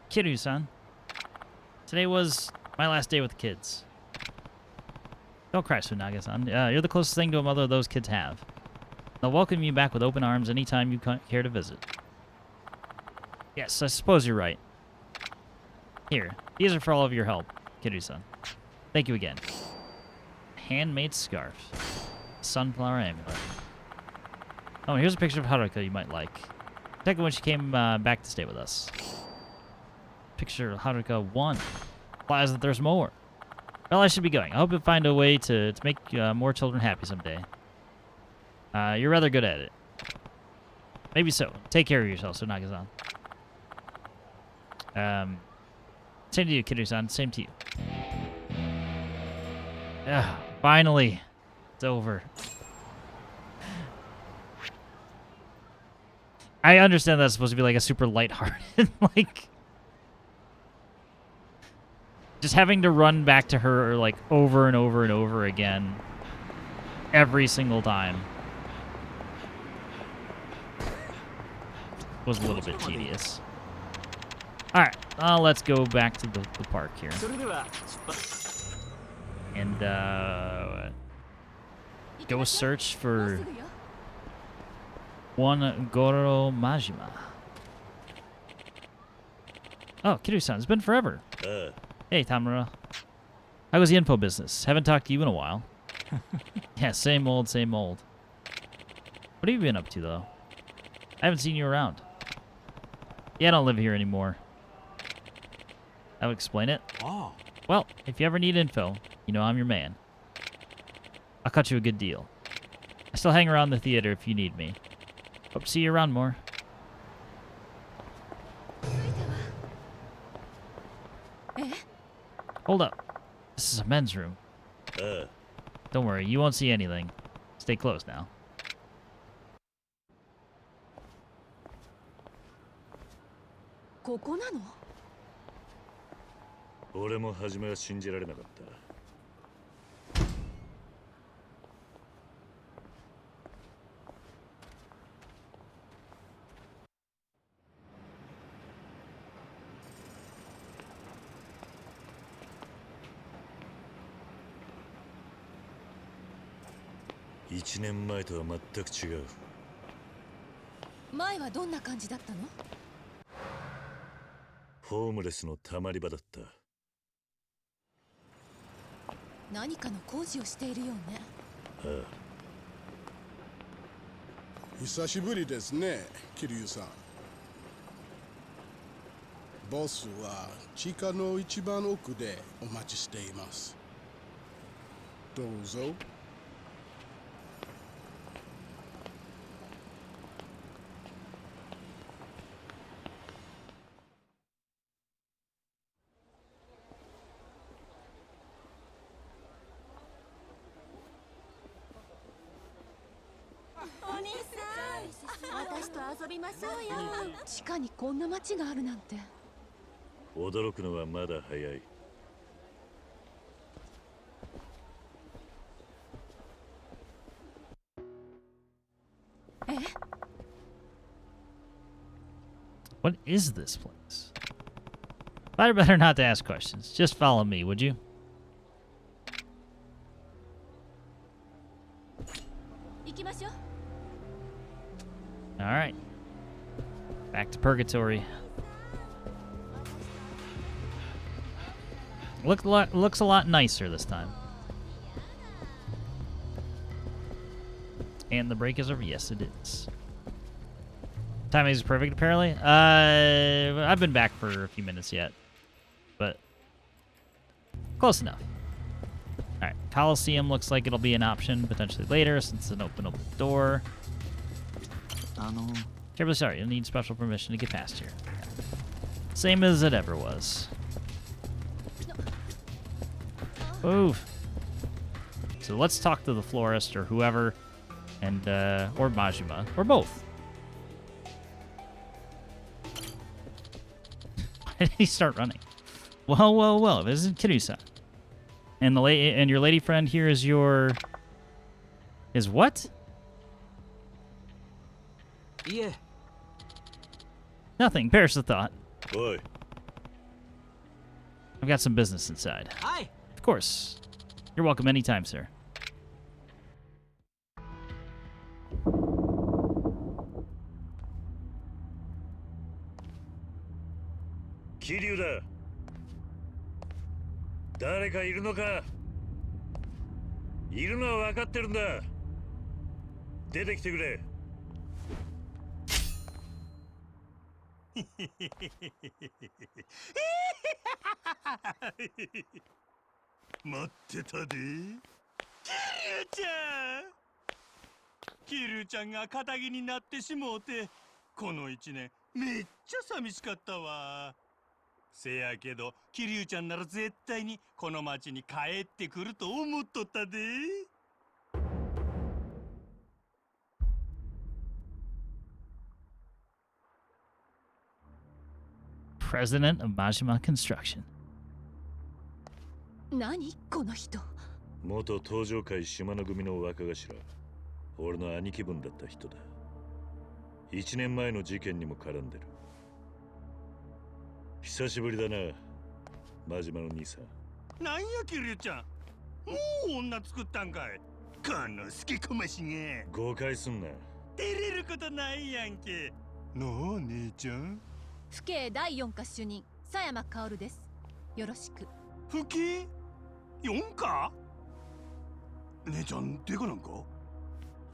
Kiryu-san, today was my last day with the kids. Don't cry, Tsunaga-san. You're the closest thing to a mother those kids have. They'll welcome you back with open arms anytime you care to visit. Yes, I suppose you're right. Here, these are for all of your help, Kiryu-san. Thank you again. Handmade scarf. Sunflower amulet. Oh, and here's a picture of Haruka you might like. Take it when she came back to stay with us. Picture of Haruka 1. Implies that there's more. Well, I should be going. I hope you'll find a way to make more children happy someday. You're rather good at it. Maybe so. Take care of yourself, Tsunaga-san. Same to you, Kiryu-san. Same to you. Finally. It's over. I understand that's supposed to be like a super lighthearted, like... Just having to run back to her like over and over and over again. Every single time. Was a little bit tedious. Alright, let's go back to the park here. And, go search for one Goro Majima. Oh, Kiryu-san, it's been forever. Hey, Tamura. How was the info business? Haven't talked to you in a while. Yeah, same old, same old. What have you been up to, though? I haven't seen you around. Yeah, I don't live here anymore. That would explain it. Oh. Well, if you ever need info, you know I'm your man. I'll cut you a good deal. I still hang around the theater if you need me. Hope to see you around more. Hold up. This is a men's room. Don't worry, you won't see anything. Stay close now. What is this place? I'd better not to ask questions. Just follow me, would you? Alright. Back to Purgatory. Looks a lot nicer this time. And the break is over. Yes, it is. Timing is perfect, apparently. I've been back for a few minutes yet, but close enough. All right, Coliseum looks like it'll be an option potentially later since it's an open door. Terribly sorry, you'll need special permission to get past here. Same as it ever was. Move. So let's talk to the florist or whoever, and or Majima, or both. Why did he start running? Well, well, well. This is Kiryu-san. And your lady friend here is your... Is what? Yeah. Nothing. Perish the thought. Boy. I've got some business inside. Hi. Of course. You're welcome anytime, sir. Kiryu だ。誰かいるのか。いるのは分かってるんだ。出てきてくれ。待ってたで。キリュウちゃんが仇になってしもうて、この一年めっちゃ寂しかったわ。せやけどキリュウちゃんなら絶対にこの町に帰ってくると思っとったで。President of Majima Construction. 何この人。元東上会島の組の若頭。俺の兄貴分だった人だ。1年前の事件にも絡んでる。久しぶりだな、真島の兄さん。なんやキリュウちゃん、もう女作ったんかい。この好きこましが。誤解すんな。照れることないやんけ。なあ姉ちゃん。府警第4課主任佐山薫です。よろしく。府警4課。姉ちゃんデカなんか。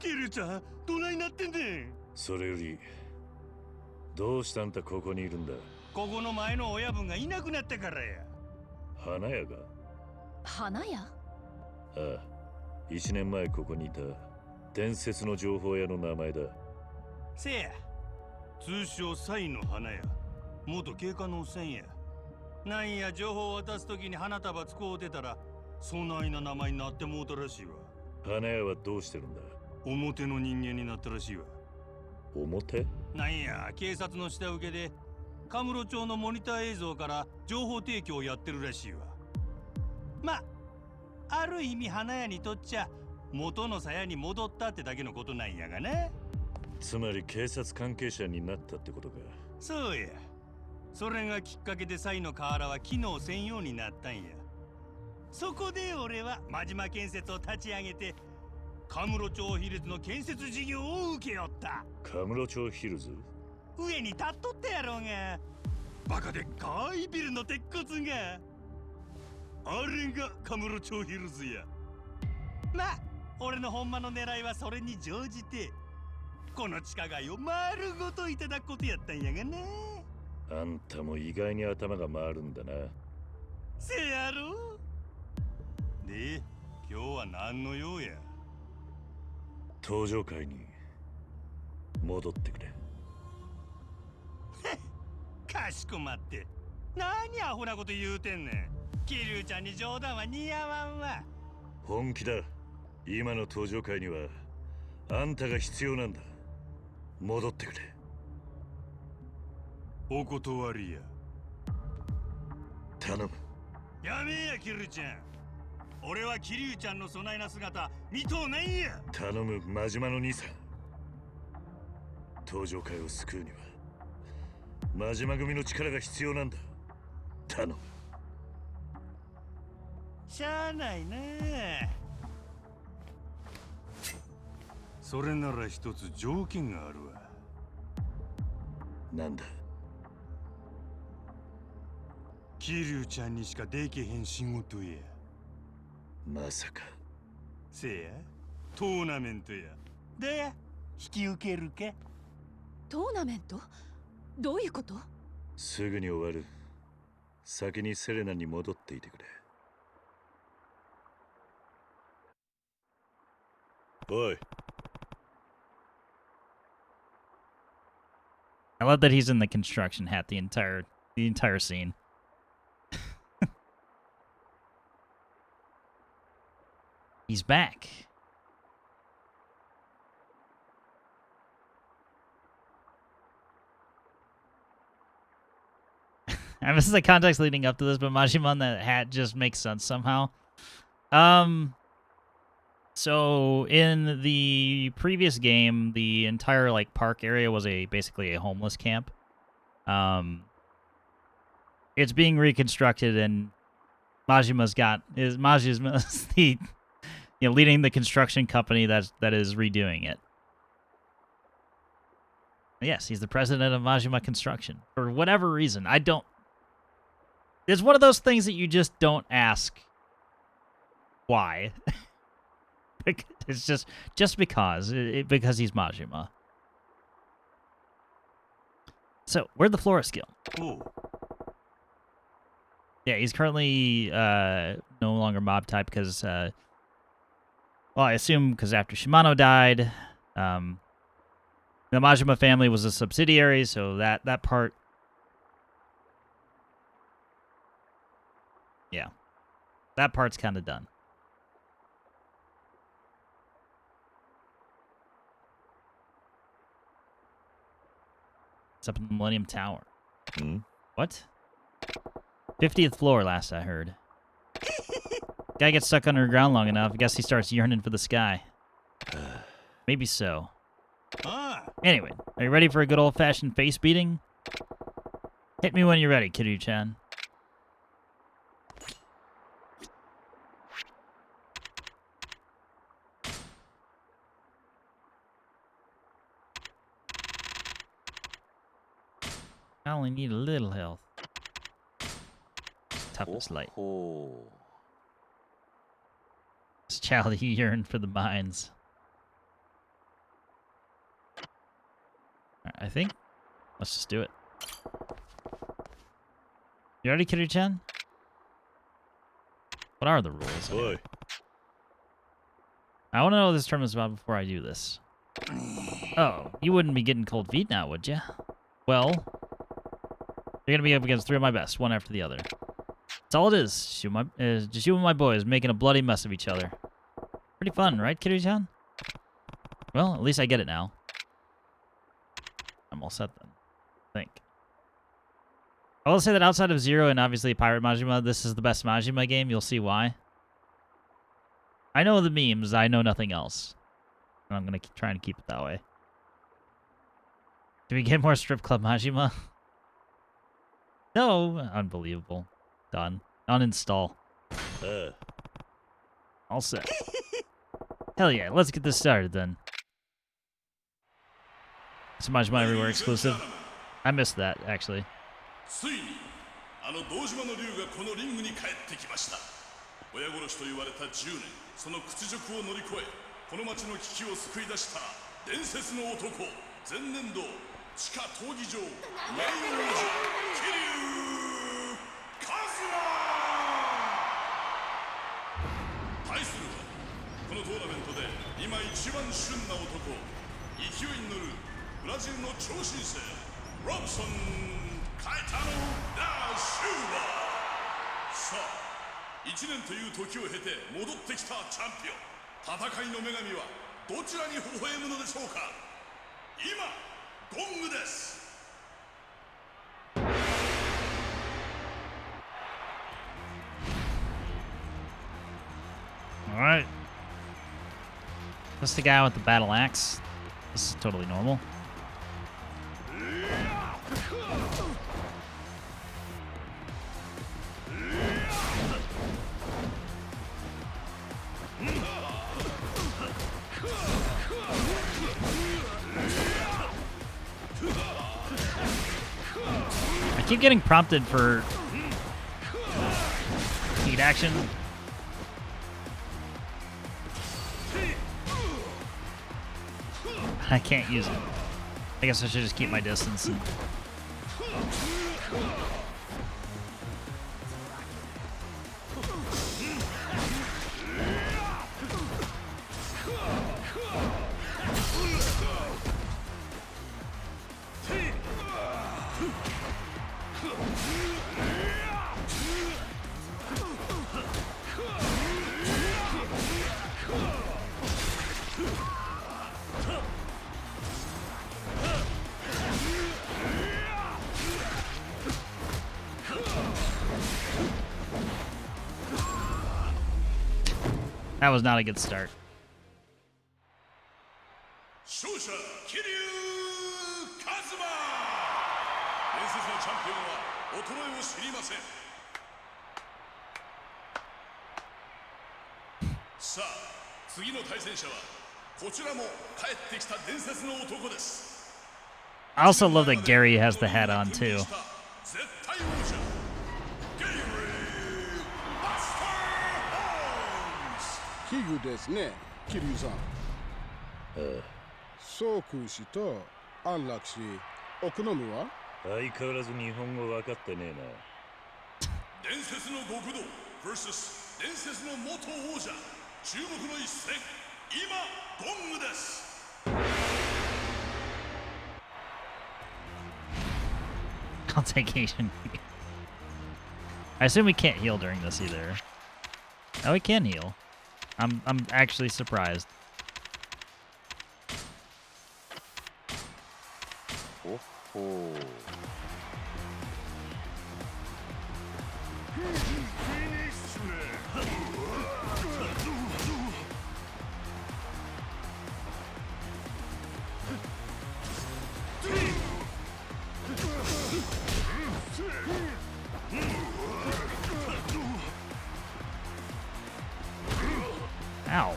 キリュウちゃんどないなってんねん。それよりどうしてあんたここにいるんだ。ここの前の親分がいなくなったからや。花屋が。花屋。ああ、1年前ここにいた伝説の情報屋の名前だ。せや、通称サイの花屋。元警官のおっさんや。なんや情報を渡すときに花束使うてたらそないな名前になってもうたらしいわ。花屋はどうしてるんだ。表の人間になったらしいわ。表。なんや警察の下請けでカムロ町のモニター映像から情報提供をやってるらしいわ。まある意味花屋にとっちゃ元の鞘に戻ったってだけのことなんやがね。つまり警察関係者になったってことか。そうや。それがきっかけでサイの河原は機能せんようになったんや。そこで俺は真島建設を立ち上げてカムロ町ヒルズの建設事業を請け負った。カムロ町ヒルズ。上に立っとったやろうが。バカでっかいビルの鉄骨が。あれがカムロ町ヒルズや。まあ俺のほんまの狙いはそれに乗じてこの地下街を丸ごといただくことやったんやがね。あんたも意外に頭が回るんだな。せやろ。で今日は何の用や。登場会に戻ってくれ。かしこまって。何アホなこと言うてんねん。キリュウちゃんに冗談は似合わんわ。本気だ。今の登場会にはあんたが必要なんだ。戻ってくれ。お断りや。頼む。やめえやキリュウちゃん。俺はキリュウちゃんのそないな姿見とうないんや。頼む真島の兄さん。登場会を救うには真島組の力が必要なんだ。頼む。しゃあないな。それなら一つ条件があるわ。なんだ。キリュウちゃんにしかできへん仕事や。まさか。せや、トーナメントや。で、引き受けるけ？トーナメント？どういうこと？すぐに終わる。先にセレナに戻っていてくれ。おい。 I love that he's in the construction hat the entire scene. He's back. I miss the context leading up to this, but Majima on that hat just makes sense somehow. So in the previous game, the entire like park area was basically a homeless camp. It's being reconstructed, and Majima's the leading the construction company that is redoing it. Yes, he's the president of Majima Construction for whatever reason. It's one of those things that you just don't ask why. It's just because he's Majima. So, where'd the florist go? Oh. Yeah, he's currently no longer mob type because, well, I assume because after Shimano died, the Majima family was a subsidiary, so that part, yeah, that part's kind of done. It's up in the Millennium Tower. Hmm? What? 50th floor, last I heard. Guy gets stuck underground long enough, I guess he starts yearning for the sky. Maybe so. Anyway, are you ready for a good old-fashioned face beating? Hit me when you're ready, Kiryu-chan. I only need a little health. Toughness light. This child, he yearned for the mines. Alright, I think. Let's just do it. You ready, Kiryu-chan? What are the rules? Boy. I want to know what this tournament's about before I do this. Oh, you wouldn't be getting cold feet now, would you? Well, you're gonna be up against three of my best, one after the other. That's all it is. Just you and my boys making a bloody mess of each other. Pretty fun, right, Kiryu-chan? Well, at least I get it now. I'm all set then. I think. I will say that outside of Zero and obviously Pirate Majima, this is the best Majima game. You'll see why. I know the memes. I know nothing else. And I'm going to try and keep it that way. Do we get more Strip Club Majima? No. Unbelievable. Done. Uninstall. All set. Hell yeah. Let's get this started then. It's a Majima Everywhere exclusive. I missed that, actually. ついにあの堂島の竜がこのリングに帰ってきました。親殺しと言われた10年、その屈辱を乗り越え、この町の危機を救い出した伝説の男、前年度地下闘技場メイン王者桐生一馬。対するはこのトーナメントで今一番旬な男、勢いに乗るブラジルの超新星ロブソン カイタノ・ダ・シューバー。さあ、1年という時を経て戻ってきたチャンピオン。戦いの女神はどちらに微笑むのでしょうか。今、ゴングです。Alright. This is the guy with the battle axe. This is totally normal. I keep getting prompted for heat action. I can't use it. I guess I should just keep my distance. And... That was not a good start. 勝者桐生一馬伝説のチャンピオンは衰えを知りませんさあ次の対戦者はこちらも帰ってきた伝説の男です I also love that Gary has the hat on too. 絶対王者ゲイリー・バスター・ホームズ奇遇ですね、桐生さん。そうくしと安楽死、お好みは？相変わらず日本語分かってねえな。伝説の極道 vs 伝説の元王者注目の一戦今ゴングです I'll take Asian. I assume we can't heal during this either. Oh, we can heal. I'm actually surprised. Oh. Ow.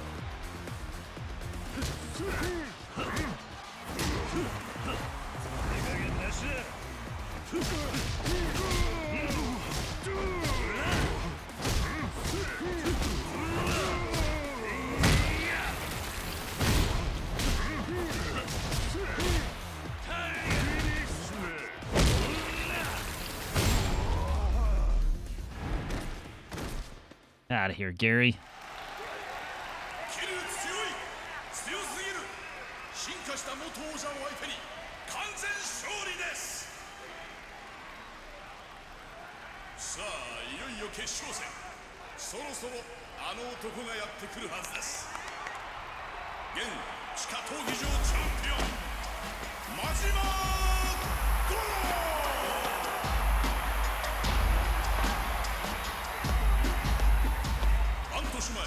Out of here, Gary. 桐生強すぎる進化した元王者を相手に完全勝利ですさあいよいよ決勝戦そろそろあの男がやってくるはずです現地下闘技場チャンピオン真島五郎半年前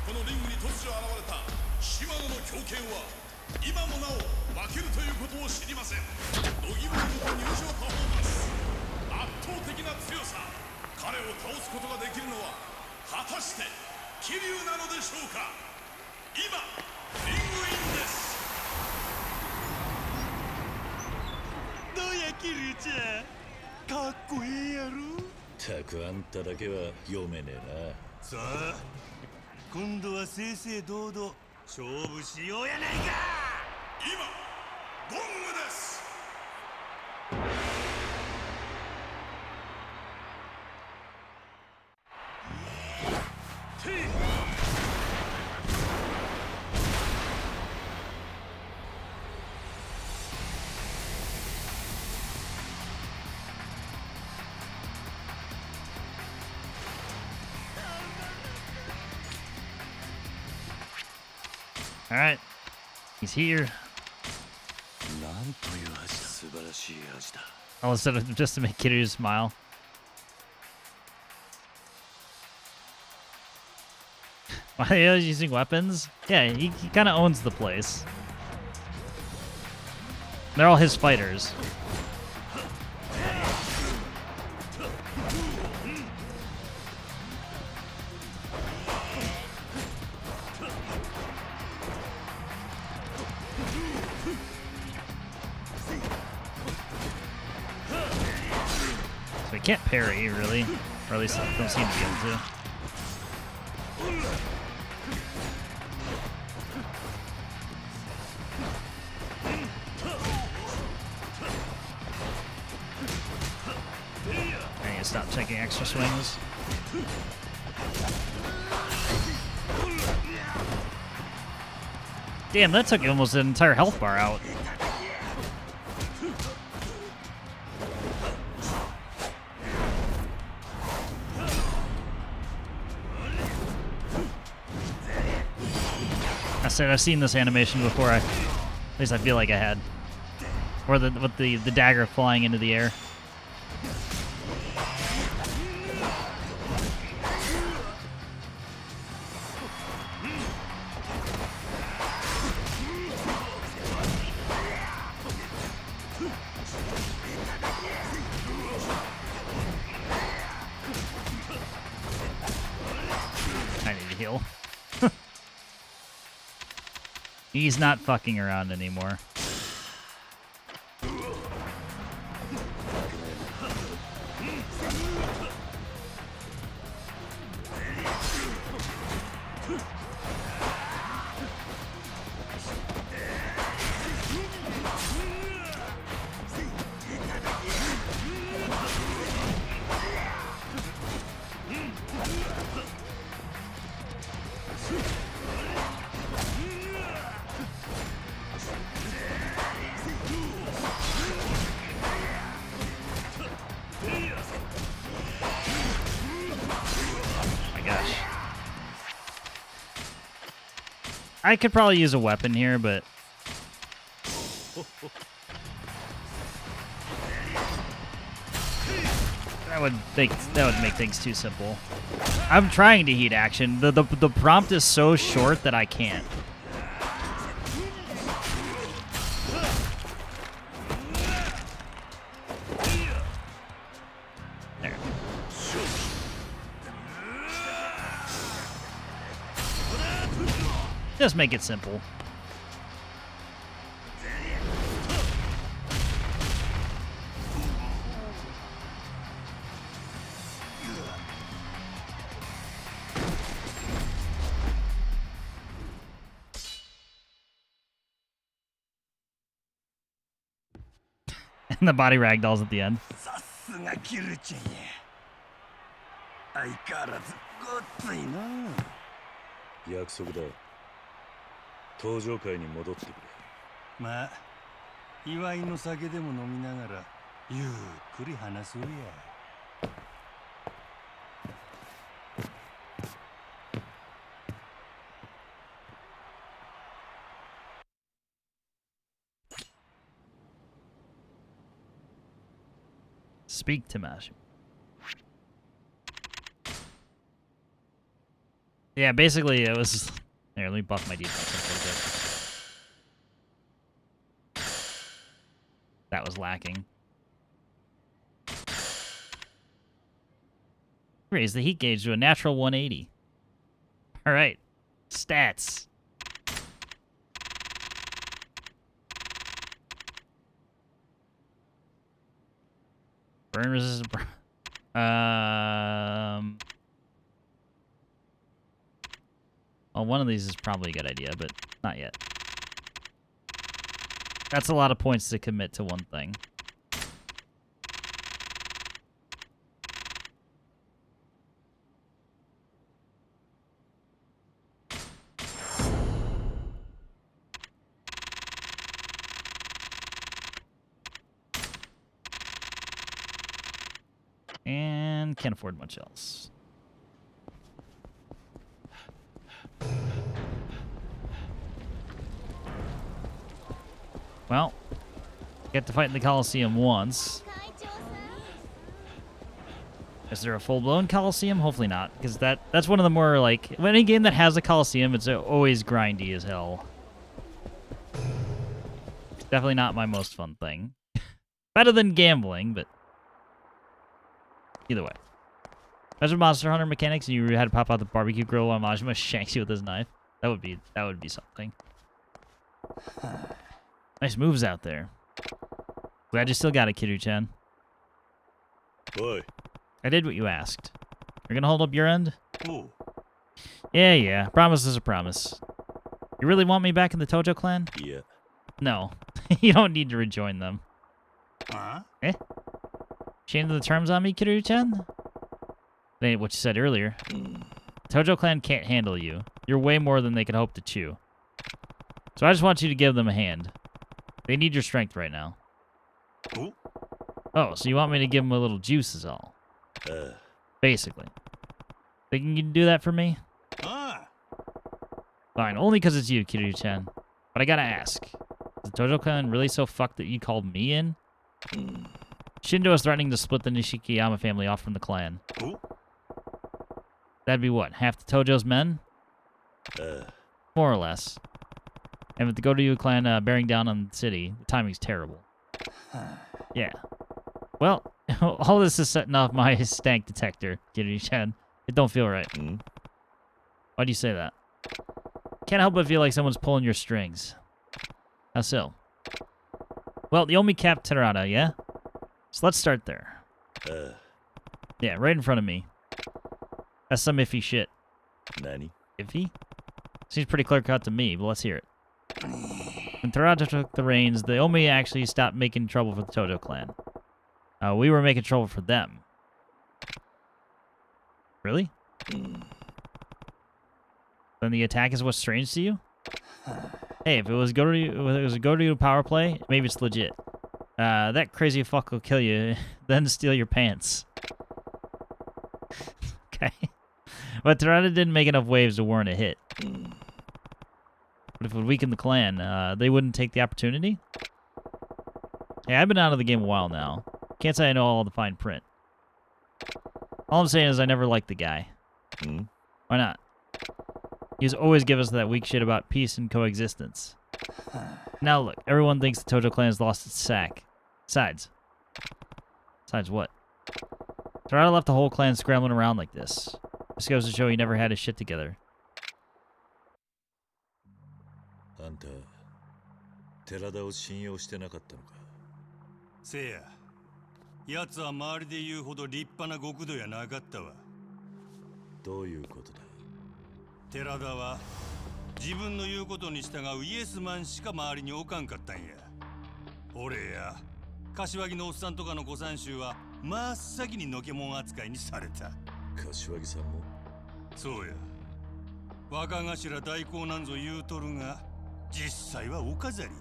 このリングに突如現れた島野の強肩は今もなお負けるということを知りません度肝を抜く入場パフォーマンス圧倒的な強さ彼を倒すことができるのは果たして桐生なのでしょうか今リングインですどうや桐生ちゃんかっこいいやろたくあんただけは読めねえさあ今度は正々堂々勝負しようやないか今ゴングです All right, he's here. なんという味だ素晴らしい味だ All instead of just to make Kiryu smile. Why are they always using weapons? Yeah, he kind of owns the place. They're all his fighters. So he can't parry, really. Or at least I don't seem to be able to. to stop taking extra swings. Damn, that took almost an entire health bar out. I said I've seen this animation before. At least I feel like I had. Or with the dagger flying into the air. I need to heal. He's not fucking around anymore. I could probably use a weapon here, but that would make things too simple. I'm trying to heat action. The prompt is so short that I can't. There. Just make it simple. And the body ragdolls at the end. さすがキルチェンや。相変わらずごっついな。約束だ。登場会に戻ってくれ。まあ、祝いの酒でも飲みながらゆっくり話そうや。Speak to Mash. Yeah, basically it was... Here, let me buff my defense a little bit. That was lacking. Raise the heat gauge to a natural 180. Alright. Stats. Burn resistant. Well, one of these is probably a good idea, but not yet. That's a lot of points to commit to one thing. And can't afford much else. Well, get to fight in the Coliseum once. Is there a full-blown Coliseum? Hopefully not, because that's one of the more, like, any game that has a Coliseum, it's always grindy as hell. It's definitely not my most fun thing. Better than gambling, but either way. Imagine Monster Hunter mechanics and you had to pop out the barbecue grill while Majima shanks you with his knife. That would be something. Nice moves out there. Glad you still got it, Kiryu-chan. Boy. I did what you asked. You're gonna hold up your end? Oh. Yeah. Promise is a promise. You really want me back in the Tojo clan? Yeah. No. You don't need to rejoin them. Huh? Eh? Changing the terms on me, Kiryu-chan? That ain't what you said earlier. Tojo clan can't handle you. You're way more than they could hope to chew. So I just want you to give them a hand. They need your strength right now. Oh, so you want me to give them a little juice is all. Basically. Think you can do that for me? Fine, only because it's you, Kiryu-chan. But I gotta ask. Is the Tojo clan really so fucked that you called me in? Shindo is threatening to split the Nishikiyama family off from the clan. That'd be what, half the Tojo's men? More or less. And with the Goryeo clan bearing down on the city, the timing's terrible. Yeah. Well, all this is setting off my stank detector, Kiryu-chan. It don't feel right. Why do you say that? Can't help but feel like someone's pulling your strings. How so? Well, the Omi Cap Terada, yeah? So let's start there. Yeah, right in front of me. That's some iffy shit. Nani? Iffy? Seems pretty clear-cut to me, but let's hear it. When Terada took the reins, the Omi actually stopped making trouble for the Tojo clan. We were making trouble for them. Really? Then the attack is what's strange to you? Hey, if it was a Goryeo power play, maybe it's legit. That crazy fuck will kill you, then steal your pants. Okay. But Terada didn't make enough waves to warrant a hit. But if it would weaken the clan, they wouldn't take the opportunity? Hey, I've been out of the game a while now. Can't say I know all the fine print. All I'm saying is I never liked the guy. Why not? He's always give us that weak shit about peace and coexistence. Now look, everyone thinks the Tojo clan has lost its sack. Besides what? Terada left the whole clan scrambling around like this. This goes to show he never had his shit together. あんた、寺田を信用してなかったのか。せや、奴は周りで言うほど立派な極道やなかったわ。どういうことだ。寺田は自分の言うことに従うイエスマンしか周りに置かんかったんや。俺や柏木のおっさんとかの古参衆は真っ先にのけもん扱いにされた。柏木さんも。そうや。若頭代行なんぞ言うとるが、実際はお飾りや。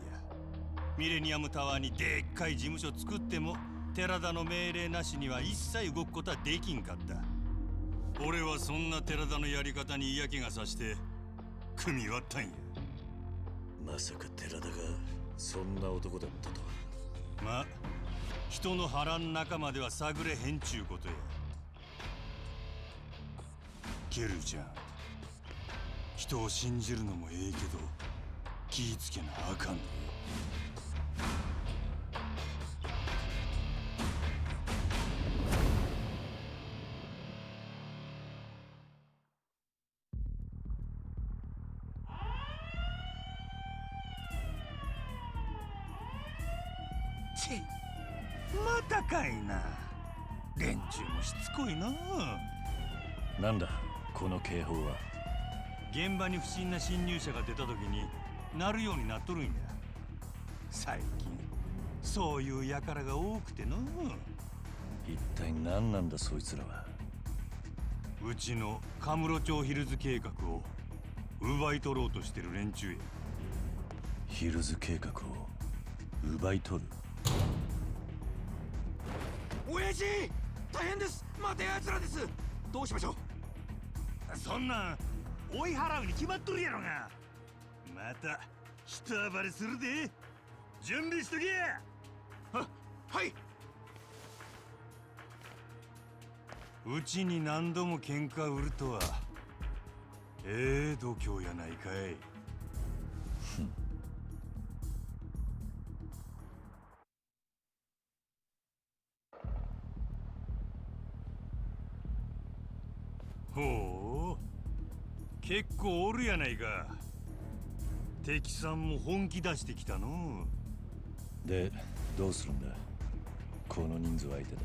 ミレニアムタワーにでっかい事務所作っても寺田の命令なしには一切動くことはできんかった。俺はそんな寺田のやり方に嫌気がさして組み割ったんや。まさか寺田がそんな男だったとは。まあ人の腹ん中までは探れへんちゅうことや。ケルちゃん、人を信じるのもええけど気ぃつけなあかんで。またかいな。連中もしつこいな。なんだこの警報は。現場に不審な侵入者が出た時に鳴るようになっとるんや。最近そういう輩が多くての。一体何なんだそいつらは。うちのカムロ町ヒルズ計画を奪い取ろうとしてる連中や。ヒルズ計画を奪い取る。親父、大変です。待て奴らです。どうしましょう。そんなん追い払うに決まっとるやろが。また人暴れするで。準備しとけ。はい。うちに何度も喧嘩売るとは度胸やないかい。ほう、結構おるやないか。敵さんも本気出してきたの。で、どうするんだこの人数相手だ。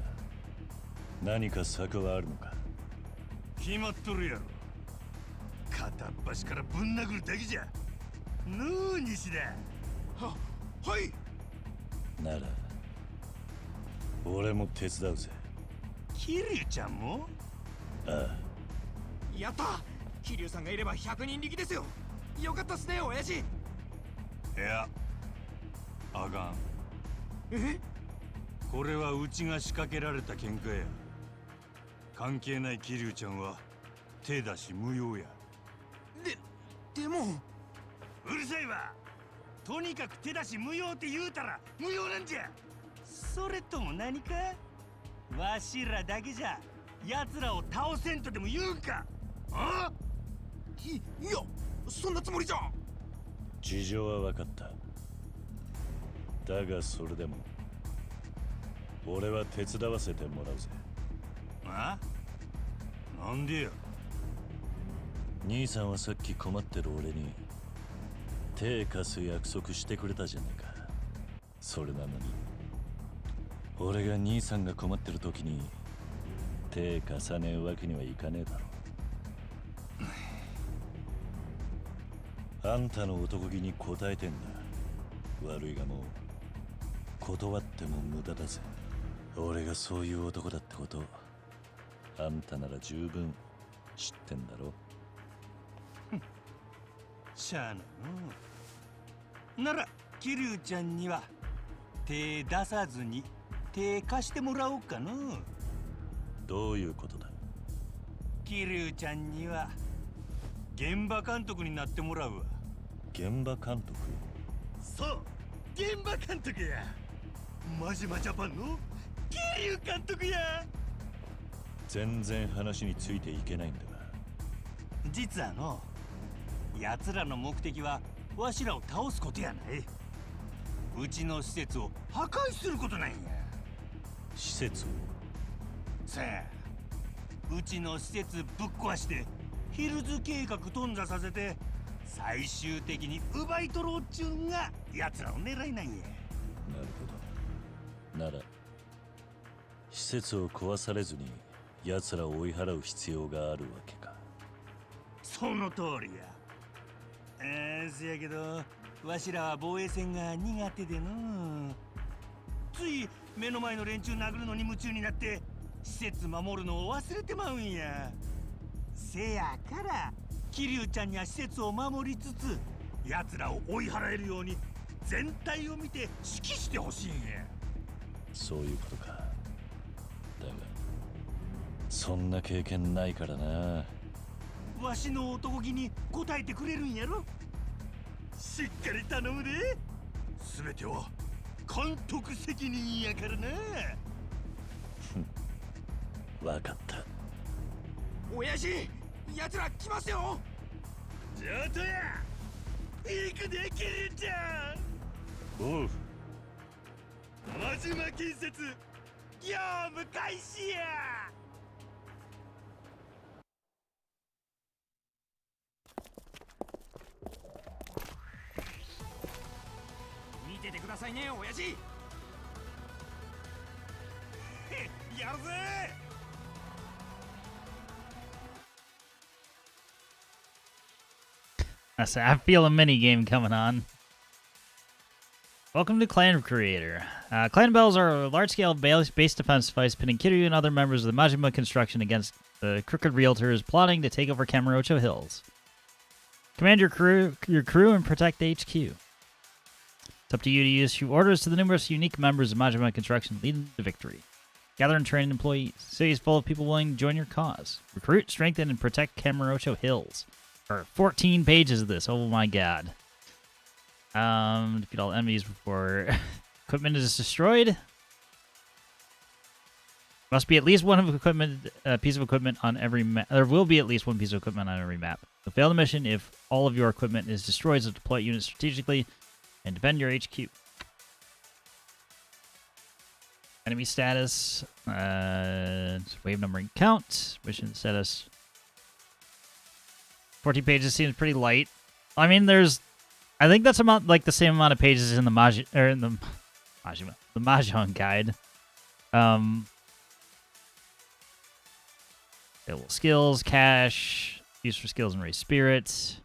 何か策はあるのか。決まっとるやろ。片っ端からぶん殴るだけじゃ。のう西田。はい。なら俺も手伝うぜ。キリュウちゃんも？ああ。やった。桐生さんがいれば100人力ですよ。よかったっすね親父。いや、あかん。え？これはうちが仕掛けられた喧嘩や。関係ないキリュウちゃんは手出し無用や。でもうるさいわ。とにかく手出し無用って言うたら無用なんじゃ。それとも何か？わしらだけじゃ奴らを倒せんとでも言うんか？あ？いや、そんなつもりじゃ。事情は分かった。だがそれでも俺は手伝わせてもらうぜ。あ？なんでや？兄さんはさっき困ってる俺に手貸す約束してくれたじゃねえか。それなのに俺が兄さんが困ってる時に手貸さねえわけにはいかねえだろ。あんたの男気に応えてんだ。悪いがもう断っても無駄だぜ。俺がそういう男だってことあんたなら十分知ってんだろ。しゃあないの。ならキリュウちゃんには手出さずに手貸してもらおうかの。どういうことだ。キリュウちゃんには現場監督になってもらうわ。現場監督？そう、現場監督や。マジマジャパンのキリュウ監督や。全然話についていけないんだが。実はの、奴らの目的はわしらを倒すことやない。うちの施設を破壊することなんや。施設を？さあ、うちの施設ぶっ壊してヒルズ計画頓挫させて最終的に奪い取ろうっちゅうんが奴らの狙いなんや。なるほど。なら施設を壊されずに奴らを追い払う必要があるわけか。その通りや。せやけどわしらは防衛戦が苦手での。つい目の前の連中殴るのに夢中になって施設守るのを忘れてまうんや。せやからキリュウちゃんには施設を守りつつ奴らを追い払えるように全体を見て指揮してほしいんや。そういうことか。だがそんな経験ないからな。わしの男気に応えてくれるんやろ。しっかり頼むで。全ては監督責任やからな。わかった。親父、奴ら来ますよ。上等や。行くでキリュウちゃん。おう。真島建設業務開始や。見ててくださいね親父。やるぜ。I feel a mini game coming on. Welcome to Clan Creator. Clan battles are a large-scale base defense device pitting Kiryu and other members of the Majima Construction against the crooked realtors plotting to take over Kamurocho Hills. Command your crew and protect the HQ. It's up to you to issue orders to the numerous unique members of Majima Construction leading to victory. Gather and train employees. City is full of people willing to join your cause. Recruit, strengthen, and protect Kamurocho Hills. There are 14 pages of this. Oh my god. Defeat all enemies before equipment is destroyed. Must be at least one piece of equipment on every map. There will be at least one piece of equipment on every map. So fail the mission if all of your equipment is destroyed. So deploy units strategically and defend your HQ. Enemy status. Wave numbering count. Mission status. 14 pages seems pretty light. I mean, I think that's about like the same amount of pages in the Mahjong guide. Available skills, cash, use for skills and raise spirits,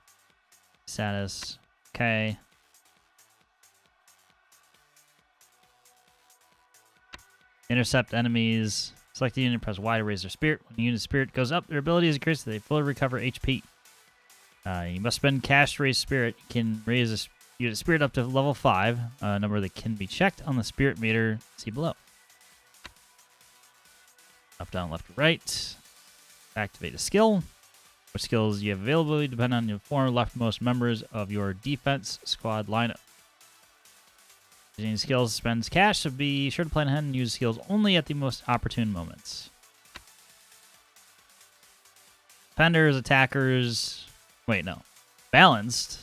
status. Okay. Intercept enemies. Select the unit, press Y to raise their spirit. When the unit's spirit goes up, their ability is increased. They fully recover HP. You must spend cash to raise spirit. You can raise a unit spirit up to level 5. A number that can be checked on the spirit meter. See below. Up, down, left, right. Activate a skill. What skills you have available depend on the former leftmost members of your defense squad lineup. Using skills spends cash, so be sure to plan ahead and use skills only at the most opportune moments. Defenders, attackers... Wait, no. Balanced.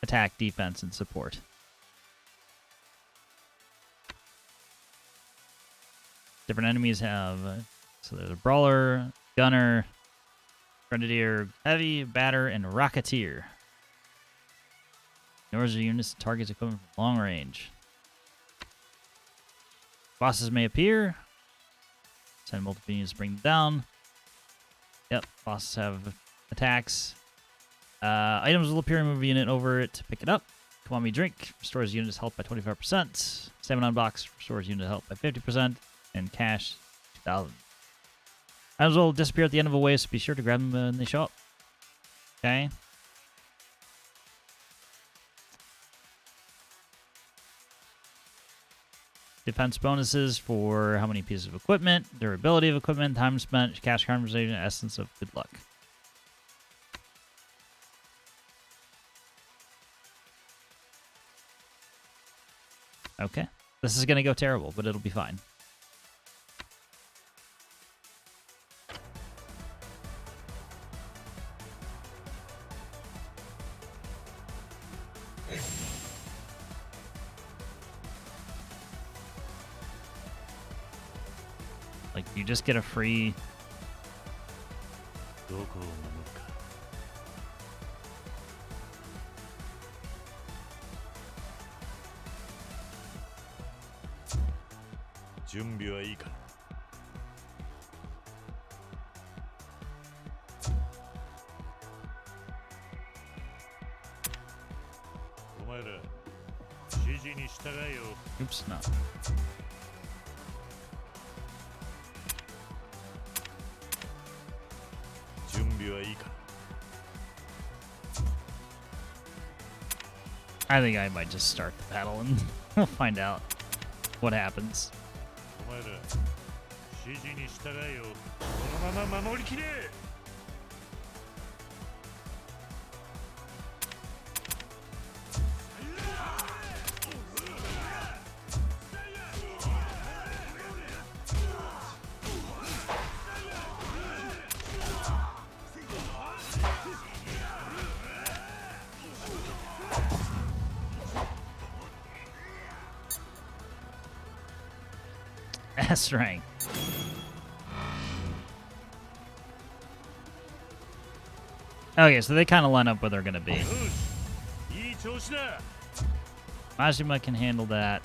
Attack, defense, and support. Different enemies have... so there's a brawler, gunner, grenadier, heavy, batter, and rocketeer. Yours are units and targets equipment from long range. Bosses may appear. Send multiple units to bring them down. Yep, bosses have attacks. Items will appear and move a unit over it to pick it up. Kiwami drink restores unit's health by 25%. Stamina box restores unit health by 50%. And cash, 2,000. Items will disappear at the end of a wave, so be sure to grab them when they show up. Okay. Defense bonuses for how many pieces of equipment, durability of equipment, time spent, cash conversation, essence of good luck. Okay. This is going to go terrible, but it'll be fine. Like, you just get a free... どこを守るか。準備はいいか。お前ら、指示に従えよ。 Oops, no. I think I might just start the battle and we'll find out what happens. S rank. Okay, so they kind of line up where they're going to be. Majima can handle that.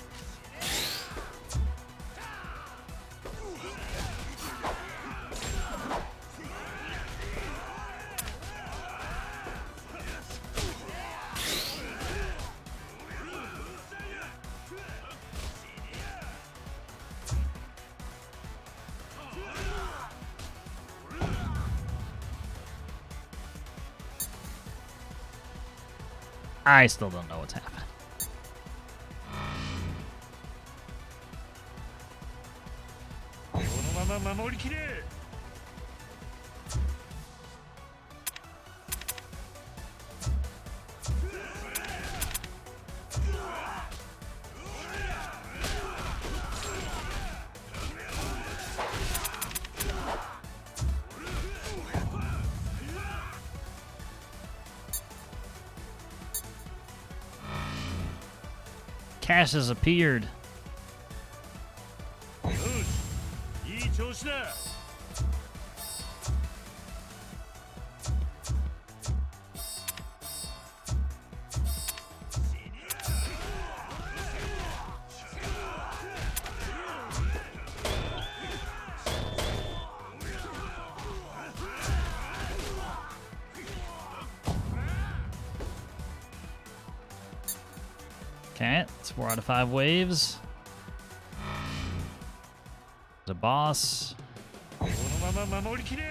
I still don't know what's happening. Cash has appeared. Okay, it's 4 out of 5 waves. The boss. このまま守りきれ。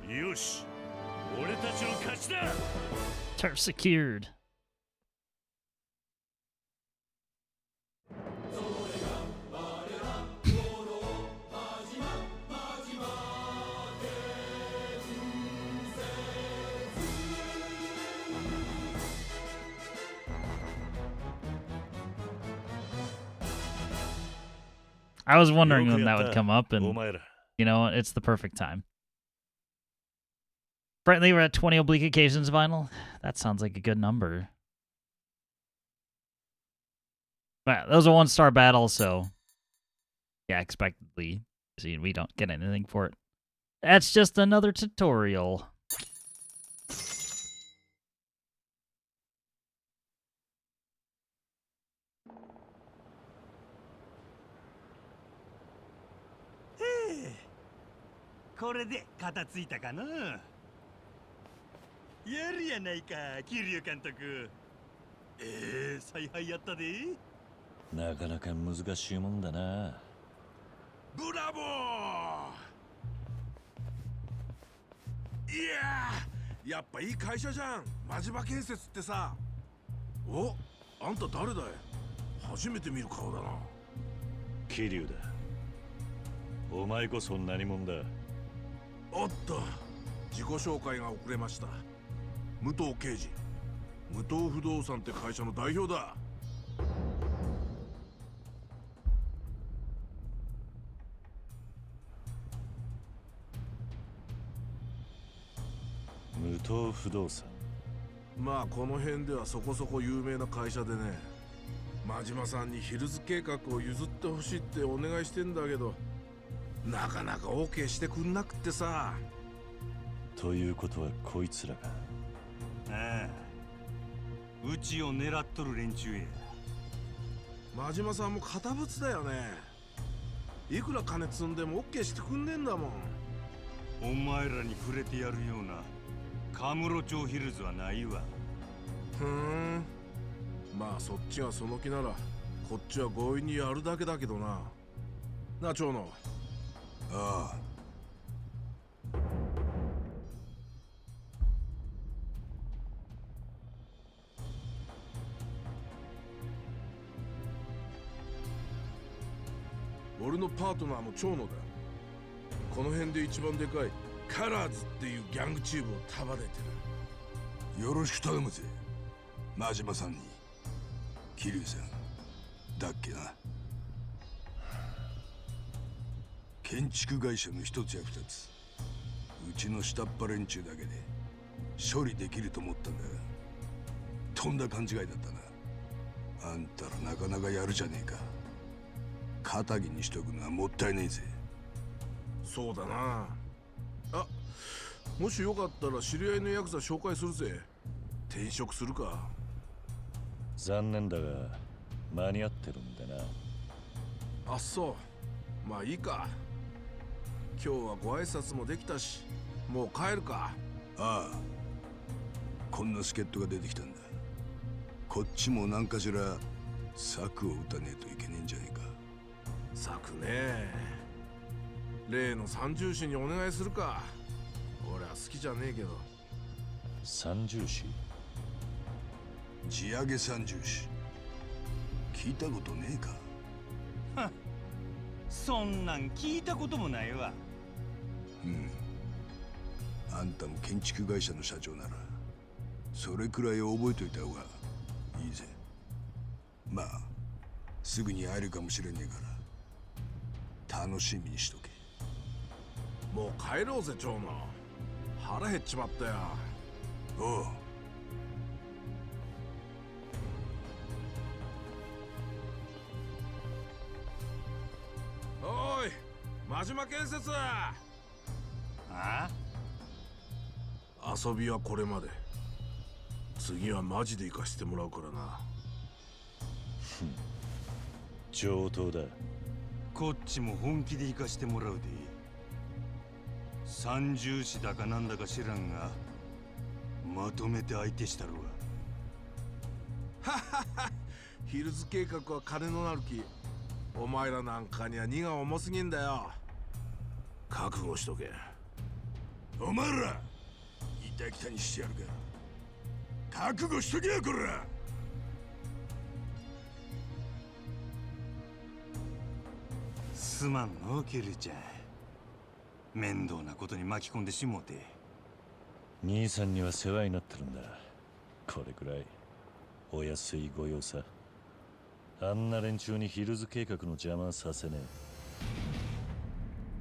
よし、俺たちの勝ちだ。 Turf secured. I was wondering when that would come up, and お前ら you know what? It's the perfect time. Brightly, we're at 20 oblique occasions vinyl. That sounds like a good number. But that was a 1-star battle, so yeah, expectedly, see, we don't get anything for it. That's just another tutorial. Hey, これで片付いたかな。やるやないか、桐生監督。采配やったで。なかなか難しいもんだな。ブラボー。いややっぱいい会社じゃん、真島建設ってさ。お、あんた誰だい？初めて見る顔だな。桐生だ。お前こそ何者だ。おっと、自己紹介が遅れました。武藤刑事、武藤不動産って会社の代表だ。無藤不動産。まあこの辺ではそこそこ有名な会社でね。真島さんにヒルズ計画を譲ってほしいってお願いしてんだけど、なかなか OK してくんなくってさ。ということはこいつらが。ああ、うちを狙っとる連中や。真島さんも堅物だよね。いくら金積んでも OK してくんねえんだもん。お前らに触れてやるようなカムロ町ヒルズはないわ。まあそっちがその気ならこっちは強引にやるだけだけどな。なあ長野。ああ。俺のパートナーも長野だ。この辺で一番でかいカラーズっていうギャングチームを束ねてる。よろしく頼むぜ、真島さんに。桐生さんだっけな。建築会社の一つや二つ、うちの下っ端連中だけで処理できると思ったんだが、とんだ勘違いだったな。あんたらなかなかやるじゃねえか。肩着にしとくのはもったいねえぜ。そうだな。あ、もしよかったら知り合いのヤクザ紹介するぜ。転職するか。残念だが間に合ってるんでな。あ、そう。まあいいか。今日はご挨拶もできたし、もう帰るか。ああ、こんな助っ人が出てきたんだ。こっちも何かしら策を打たねえといけねえんじゃねえか。策ね。例の三重士にお願いするか。俺は好きじゃねえけど。三重士？地上げ三重士聞いたことねえか。はっ、そんなん聞いたこともないわ。あんたも建築会社の社長ならそれくらい覚えといた方がいいぜ。まあすぐに会えるかもしれねえから楽しみにしとけ。もう帰ろうぜ長野。腹減っちまったよ。おう。真島建設。あ遊びはこれまで。次はマジで行かしてもらうからな。上等だ。こっちも本気で行かしてもらうで。三重士だかなんだか知らんが、まとめて相手したるわ。ヒルズ計画は金のなる木。お前らなんかには荷が重すぎんだよ。覚悟しとけ。お前ら板北にしてやるか。覚悟しとけよこら。すまんのキルちゃん、面倒なことに巻き込んでしもうて。兄さんには世話になってるんだ。これくらいお安いご用さ。あんな連中にヒルズ計画の邪魔させねえ。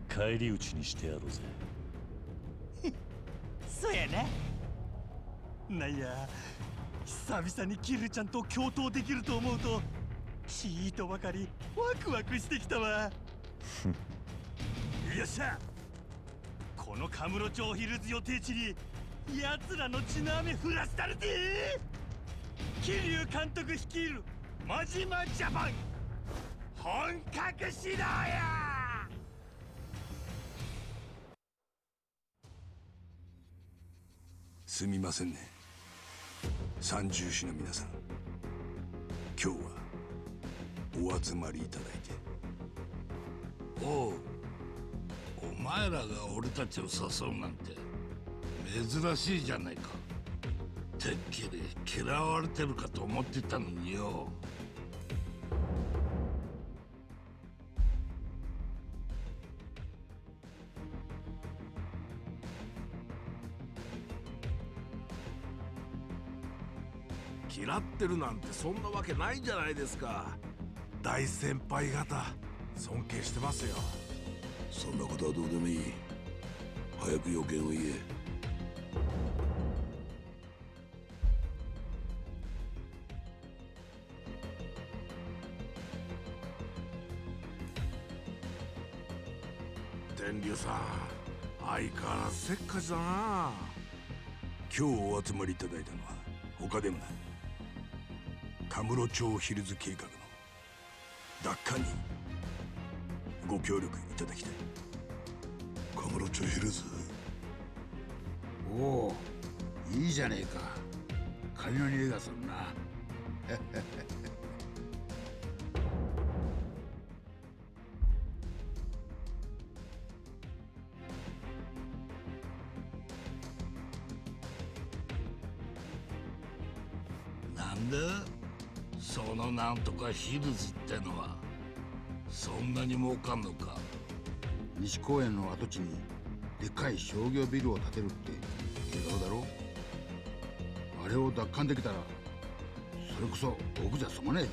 返り討ちにしてやろうぜ。そうやな。なんや、久々にキルちゃんと共闘できると思うとちーとばかりワクワクしてきたわ。よっしゃ、このカムロ町ヒルズ予定地に奴らの血の雨降らしたるで。桐生監督率いる真島ジャパン、本格始動や。すみませんね、三重士の皆さん。今日はお集まりいただいて。おう、お前らが俺たちを誘うなんて珍しいじゃないか。てっきり嫌われてるかと思ってたのによ。嫌ってるなんてそんなわけないじゃないですか。大先輩方尊敬してますよ。そんなことはどうでもいい。早く予見を言え。天竜さん、相変わらずせっかちだな。今日お集まりいただいたのは他でもないカムロ町ヒルズ計画の奪還にご協力いただきたい。カムロ町ヒルズ。おお、いいじゃねえか。金の匂いがするな。なんでそのなんとかヒルズってのはそんなに儲かんのか。西公園の跡地にでっかい商業ビルを建てるって計画だろ。あれを奪還できたらそれこそ僕じゃ済まねえぞ。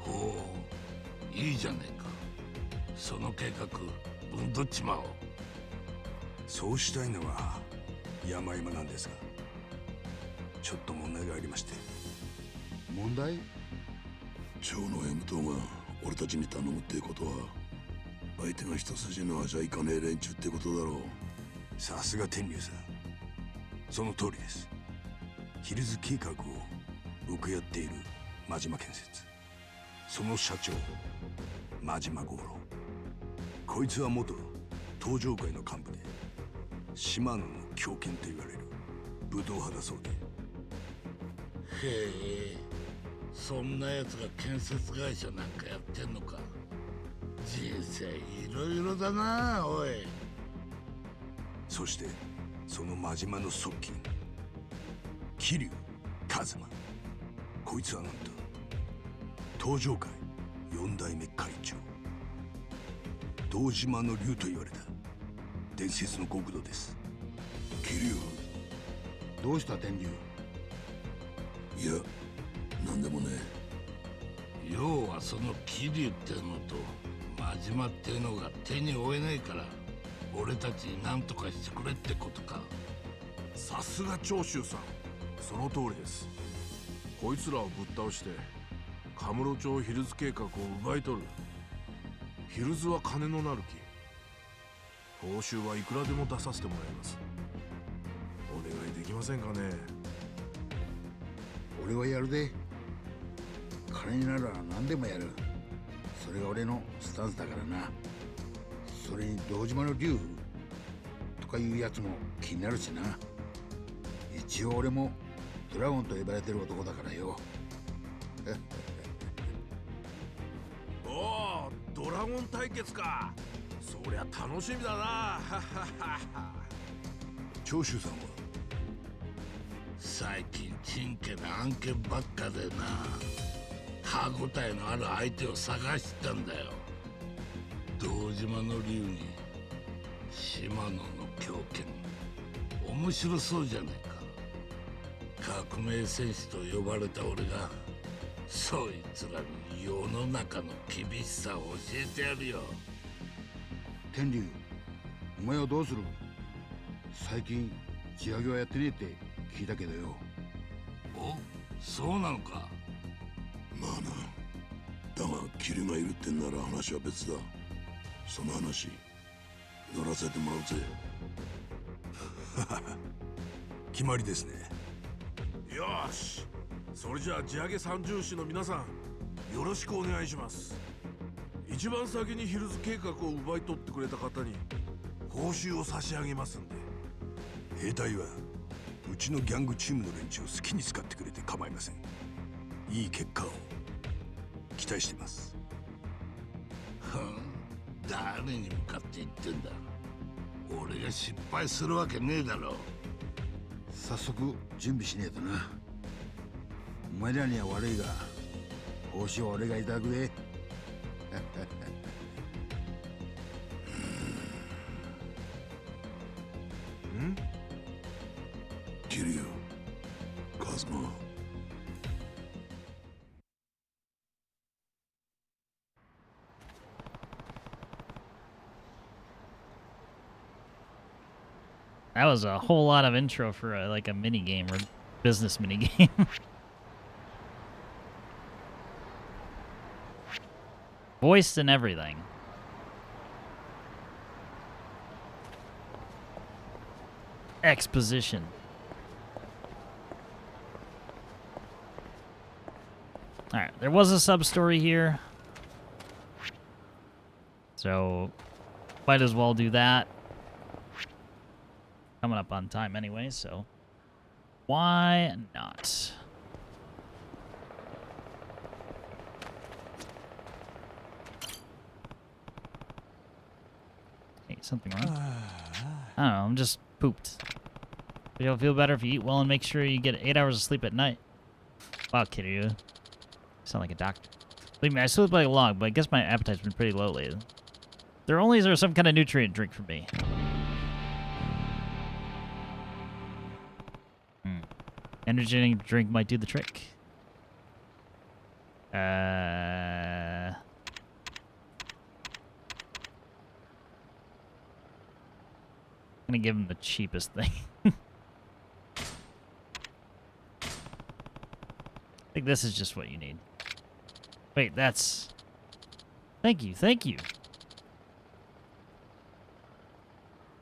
ほう、いいじゃねえか。その計画ぶんどっちまおう。そうしたいのは山々なんですが、ちょっと問題がありまして。問題？町の M 党が俺たちに頼むってことは相手が一筋縄じゃいかねえ連中ってことだろう。さすが天竜さん、その通りです。ヒルズ計画を請け負っている真島建設、その社長真島五郎、こいつは元東上会の幹部で島野の狂犬と言われる武闘派だそうで。へえ、そんな奴が建設会社なんかやってんのか。人生いろいろだな、おい。そしてその真島の側近桐生一馬、こいつはなんと東上会4代目会長、堂島の竜と言われた伝説の極道です。桐生、どうした天竜？いや、なんでもねえ。要はその桐生ってのと真島ってのが手に負えないから俺たちに何とかしてくれってことか。さすが長州さん、その通りです。こいつらをぶっ倒してカムロ町ヒルズ計画を奪い取る。ヒルズは金のなる報酬はいくらでも出させてもらいます。お願いできませんかね。俺はやるで。金になら何でもやる。それが俺のスタンスだからな。それに堂島の竜とかいうやつも気になるしな。一応俺もドラゴンと呼ばれてる男だからよ。おお、ドラゴン対決か。そりゃ楽しみだな。長州さんは最近ちんけな案件ばっかでな、歯応えのある相手を探してたんだよ。堂島の竜に島野の狂犬、面白そうじゃねえか。革命戦士と呼ばれた俺がそいつらに世の中の厳しさを教えてやるよ。天竜、お前はどうする？最近地上げはやってねえって聞いたけどよ。お、そうなのか。まあな。だがキリがいるってんなら話は別だ。その話乗らせてもらうぜ。決まりですね。よし、それじゃあ地上げ三重士の皆さん、よろしくお願いします。一番先にヒルズ計画を奪い取ってくれた方に報酬を差し上げますんで。兵隊はうちのギャングチームの連中を好きに使ってくれて構いません。いい結果を期待してます。ふん、誰に向かって言ってんだ。俺が失敗するわけねえだろ。早速準備しねえとな。お前らには悪いが報酬は俺がいただくで。キリュウ、カズマ。That was a whole lot of intro for like a mini game or business mini game. Voiced and everything. Exposition. Alright, there was a sub-story here. So, might as well do that. Coming up on time anyway, so why not? Hey, something wrong? I don't know, I'm just pooped. But you'll feel better if you eat well and make sure you get 8 hours of sleep at night. Wow, Kiryu. You sound like a doctor. Believe me, I sleep like a log, but I guess my appetite's been pretty low lately. There only is some kind of nutrient drink for me. Energy drink might do the trick. I'm gonna give him the cheapest thing. I think this is just what you need. Wait, that's... Thank you, thank you. I'm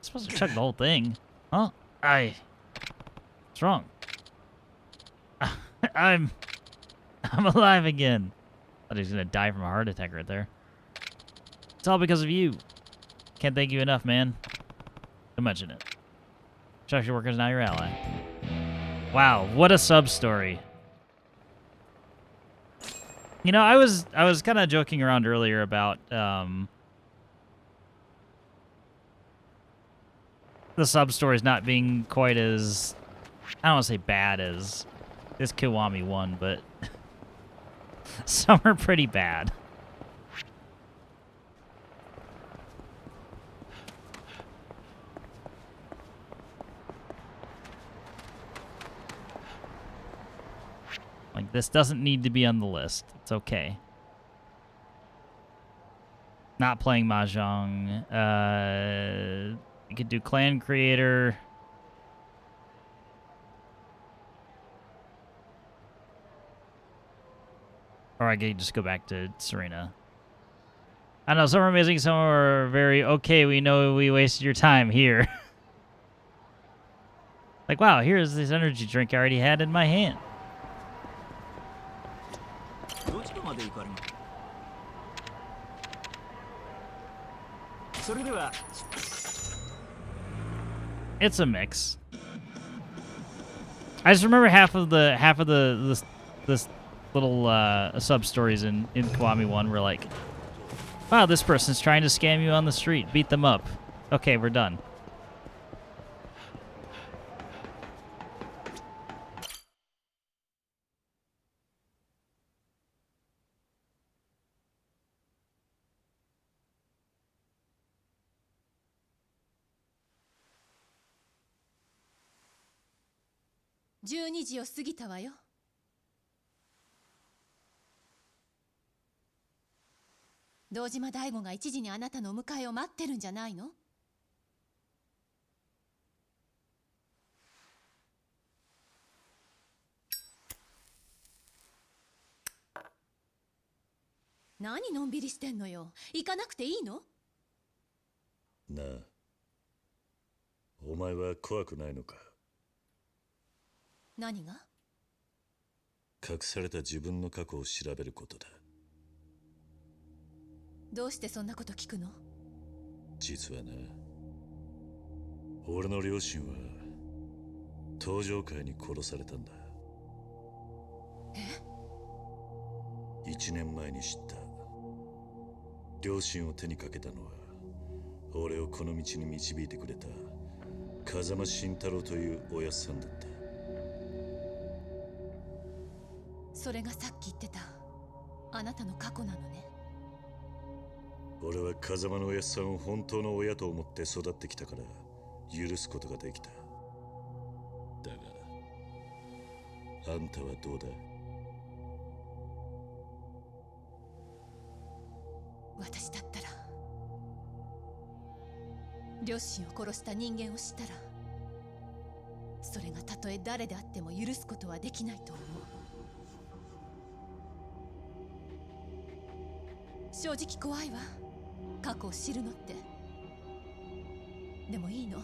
supposed to chug the whole thing. Huh? What's wrong? I'm alive again. I thought he was gonna die from a heart attack right there. It's all because of you. Can't thank you enough, man. Don't mention it. Construction workers now your ally. Wow, what a sub-story. You know, I was kind of joking around earlier about the sub-stories not being quite as, I don't want to say bad as this Kiwami one, but some are pretty bad. Like, this doesn't need to be on the list. It's okay. Not playing Mahjong. You could do clan creator. Or I could just go back to Serena. I know, some are amazing, some are very, okay, we know we wasted your time here. Like, wow, here's this energy drink I already had in my hand. どちらまで行かれます？それでは It's a mix. I just remember half of this little sub stories in Kiwami 1 were like, wow, this person's trying to scam you on the street. Beat them up. Okay, we're done. ?12 時を過ぎたわよ。堂島大吾が1時にあなたのお迎えを待ってるんじゃないの？何のんびりしてんのよ。行かなくていいの？なあ、お前は怖くないのか？何が？隠された自分の過去を調べることだ。どうしてそんなこと聞くの？実はな、俺の両親は登場会に殺されたんだ。え？1年前に知った。両親を手にかけたのは俺をこの道に導いてくれた風間慎太郎というおやっさんだった。それがさっき言ってたあなたの過去なのね。俺は風間のおやっさんを本当の親と思って育ってきたから許すことができた。だがあんたはどうだ？私だったら両親を殺した人間を知ったらそれがたとえ誰であっても許すことはできないと思う。正直怖いわ、過去を知るのって。でもいいの、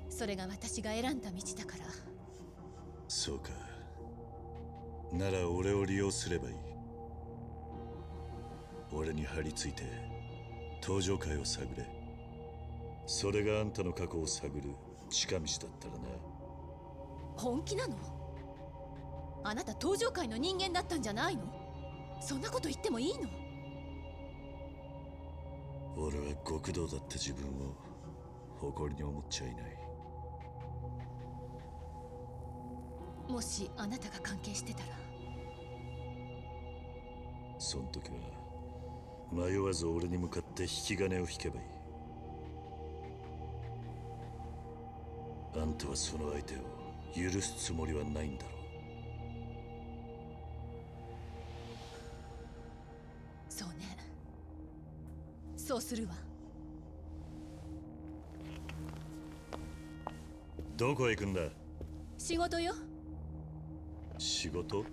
それが私が選んだ道だから。そうか、なら俺を利用すればいい。俺に張り付いて登場会を探れ。それがあんたの過去を探る近道だったらな。本気なの？あなた登場会の人間だったんじゃないの？そんなこと言ってもいいの？俺は極道だった自分を誇りに思っちゃいない。もしあなたが関係してたら。そん時は迷わず俺に向かって引き金を引けばいい。あんたはその相手を許すつもりはないんだろう。そうね、そうするわ。どこへ行くんだ？仕事よ。仕事？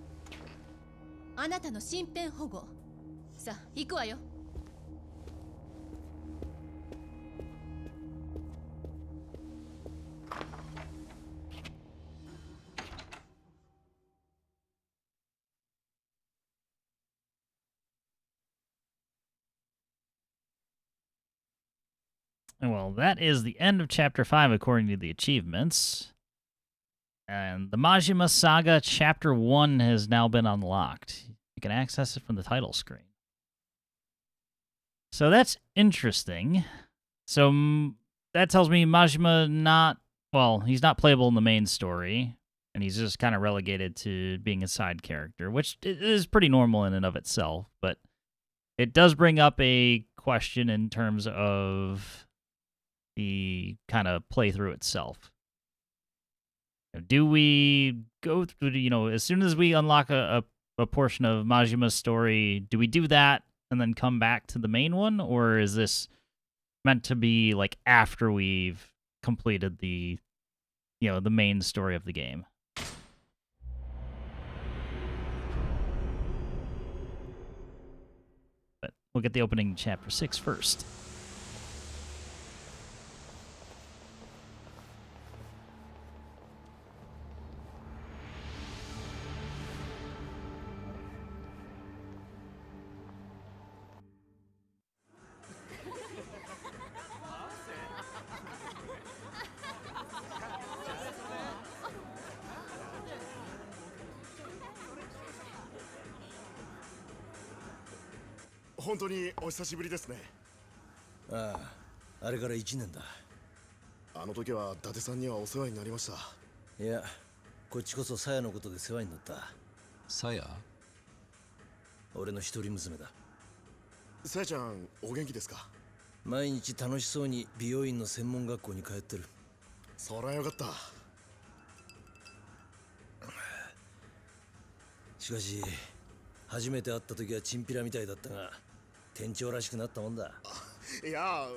あなたの身辺保護。さあ行くわよ。Well, that is the end of Chapter 5 according to the achievements. And the Majima Saga Chapter 1 has now been unlocked. You can access it from the title screen. So that's interesting. So that tells me Majima he's not playable in the main story, and he's just kind of relegated to being a side character, which is pretty normal in and of itself, but it does bring up a question in terms of the kind of playthrough itself. Do we go through, as soon as we unlock a portion of Majima's story, do we do that and then come back to the main one? Or is this meant to be like after we've completed the main story of the game? But We'll get the opening chapter 6 first.本当にお久しぶりですね。ああ、あれから1年だ。あの時は伊達さんにはお世話になりました。いや、こっちこそ鞘のことで世話になった。鞘？俺の一人娘だ。鞘ちゃん、お元気ですか？毎日楽しそうに美容院の専門学校に通ってる。そりゃよかった。しかし、初めて会った時はチンピラみたいだったが、店長らしくなったもんだ。いや、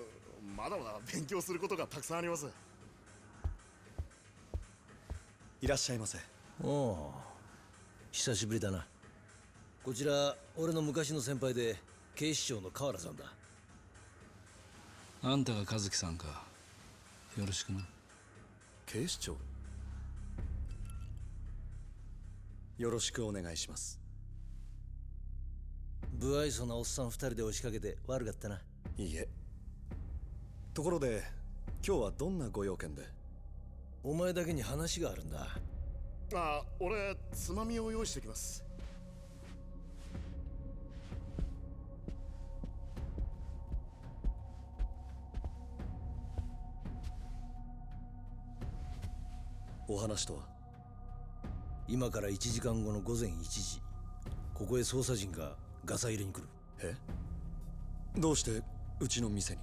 まだまだ勉強することがたくさんあります。いらっしゃいませ。おお、久しぶりだな。こちら俺の昔の先輩で警視庁の河原さんだ。あんたが和樹さんか。よろしくな。警視庁？よろしくお願いします。不愛想なおっさん2人で押しかけて悪かったな。いいえ。ところで今日はどんなご用件で？お前だけに話があるんだ。あ、俺つまみを用意してきます。お話とは？今から1時間後の午前1時、ここへ捜査陣がガサ入れに来る。え？どうしてうちの店に？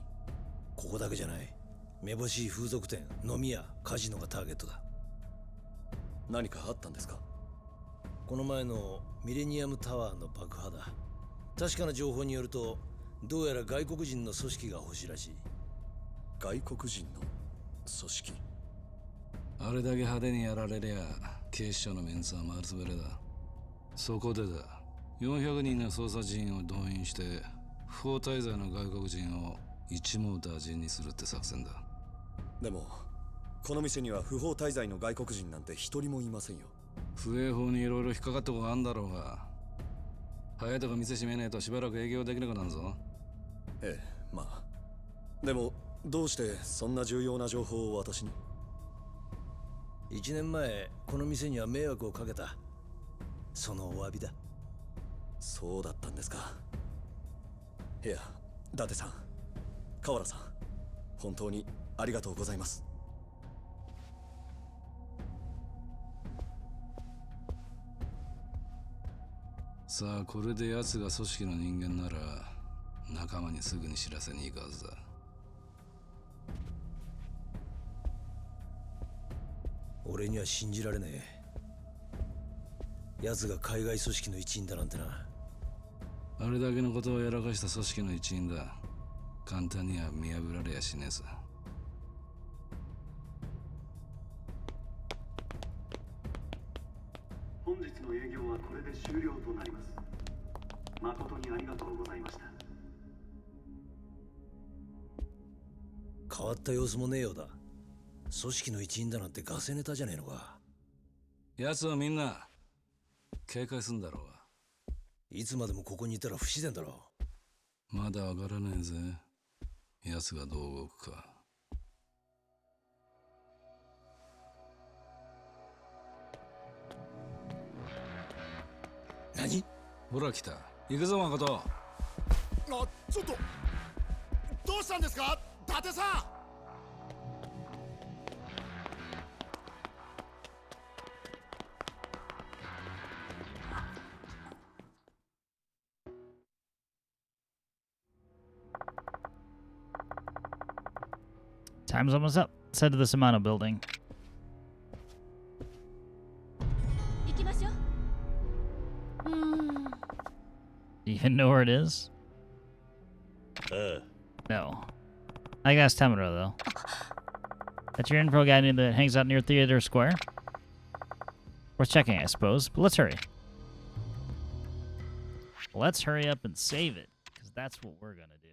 ここだけじゃない。めぼしい風俗店、飲み屋、カジノがターゲットだ。何かあったんですか？この前のミレニアムタワーの爆破だ。確かな情報によると、どうやら外国人の組織が欲しいらしい。外国人の組織？あれだけ派手にやられりゃ警視庁のメンツは丸つぶれだ。そこでだ、400人の捜査陣を動員して不法滞在の外国人を一網打尽にするって作戦だ。でもこの店には不法滞在の外国人なんて一人もいませんよ。不営法にいろいろ引っかかったことがあんだろうが、早いとこ店閉めねえとしばらく営業できなくなるぞ。ええ、まあでもどうしてそんな重要な情報を私に？1年前この店には迷惑をかけた。そのお詫びだ。そうだったんですか。いや、伊達さん、河原さん、本当にありがとうございます。さあ、これで奴が組織の人間なら仲間にすぐに知らせに行くはずだ。俺には信じられねえ。奴が海外組織の一員だなんてな。あれだけのことをやらかした組織の一員だ。簡単には見破られやしねえさ。本日の営業はこれで終了となります。誠にありがとうございました。変わった様子もねえようだ。組織の一員だなんてガセネタじゃねえのか。奴はみんな警戒すんだろうが。いつまでもここにいたら不自然だろう。まだわからねえぜ、奴がどう動くか。何？ほら来た。行くぞ誠。あ、ちょっとどうしたんですか伊達さん。Time's almost up. Let's head to the Samano building. 行きましょう。Do you even know where it is? No. I can ask Tamura, though. That's your info guy that hangs out near Theater Square? Worth checking, I suppose. But let's hurry. Let's hurry up and save it. Because That's what we're gonna do.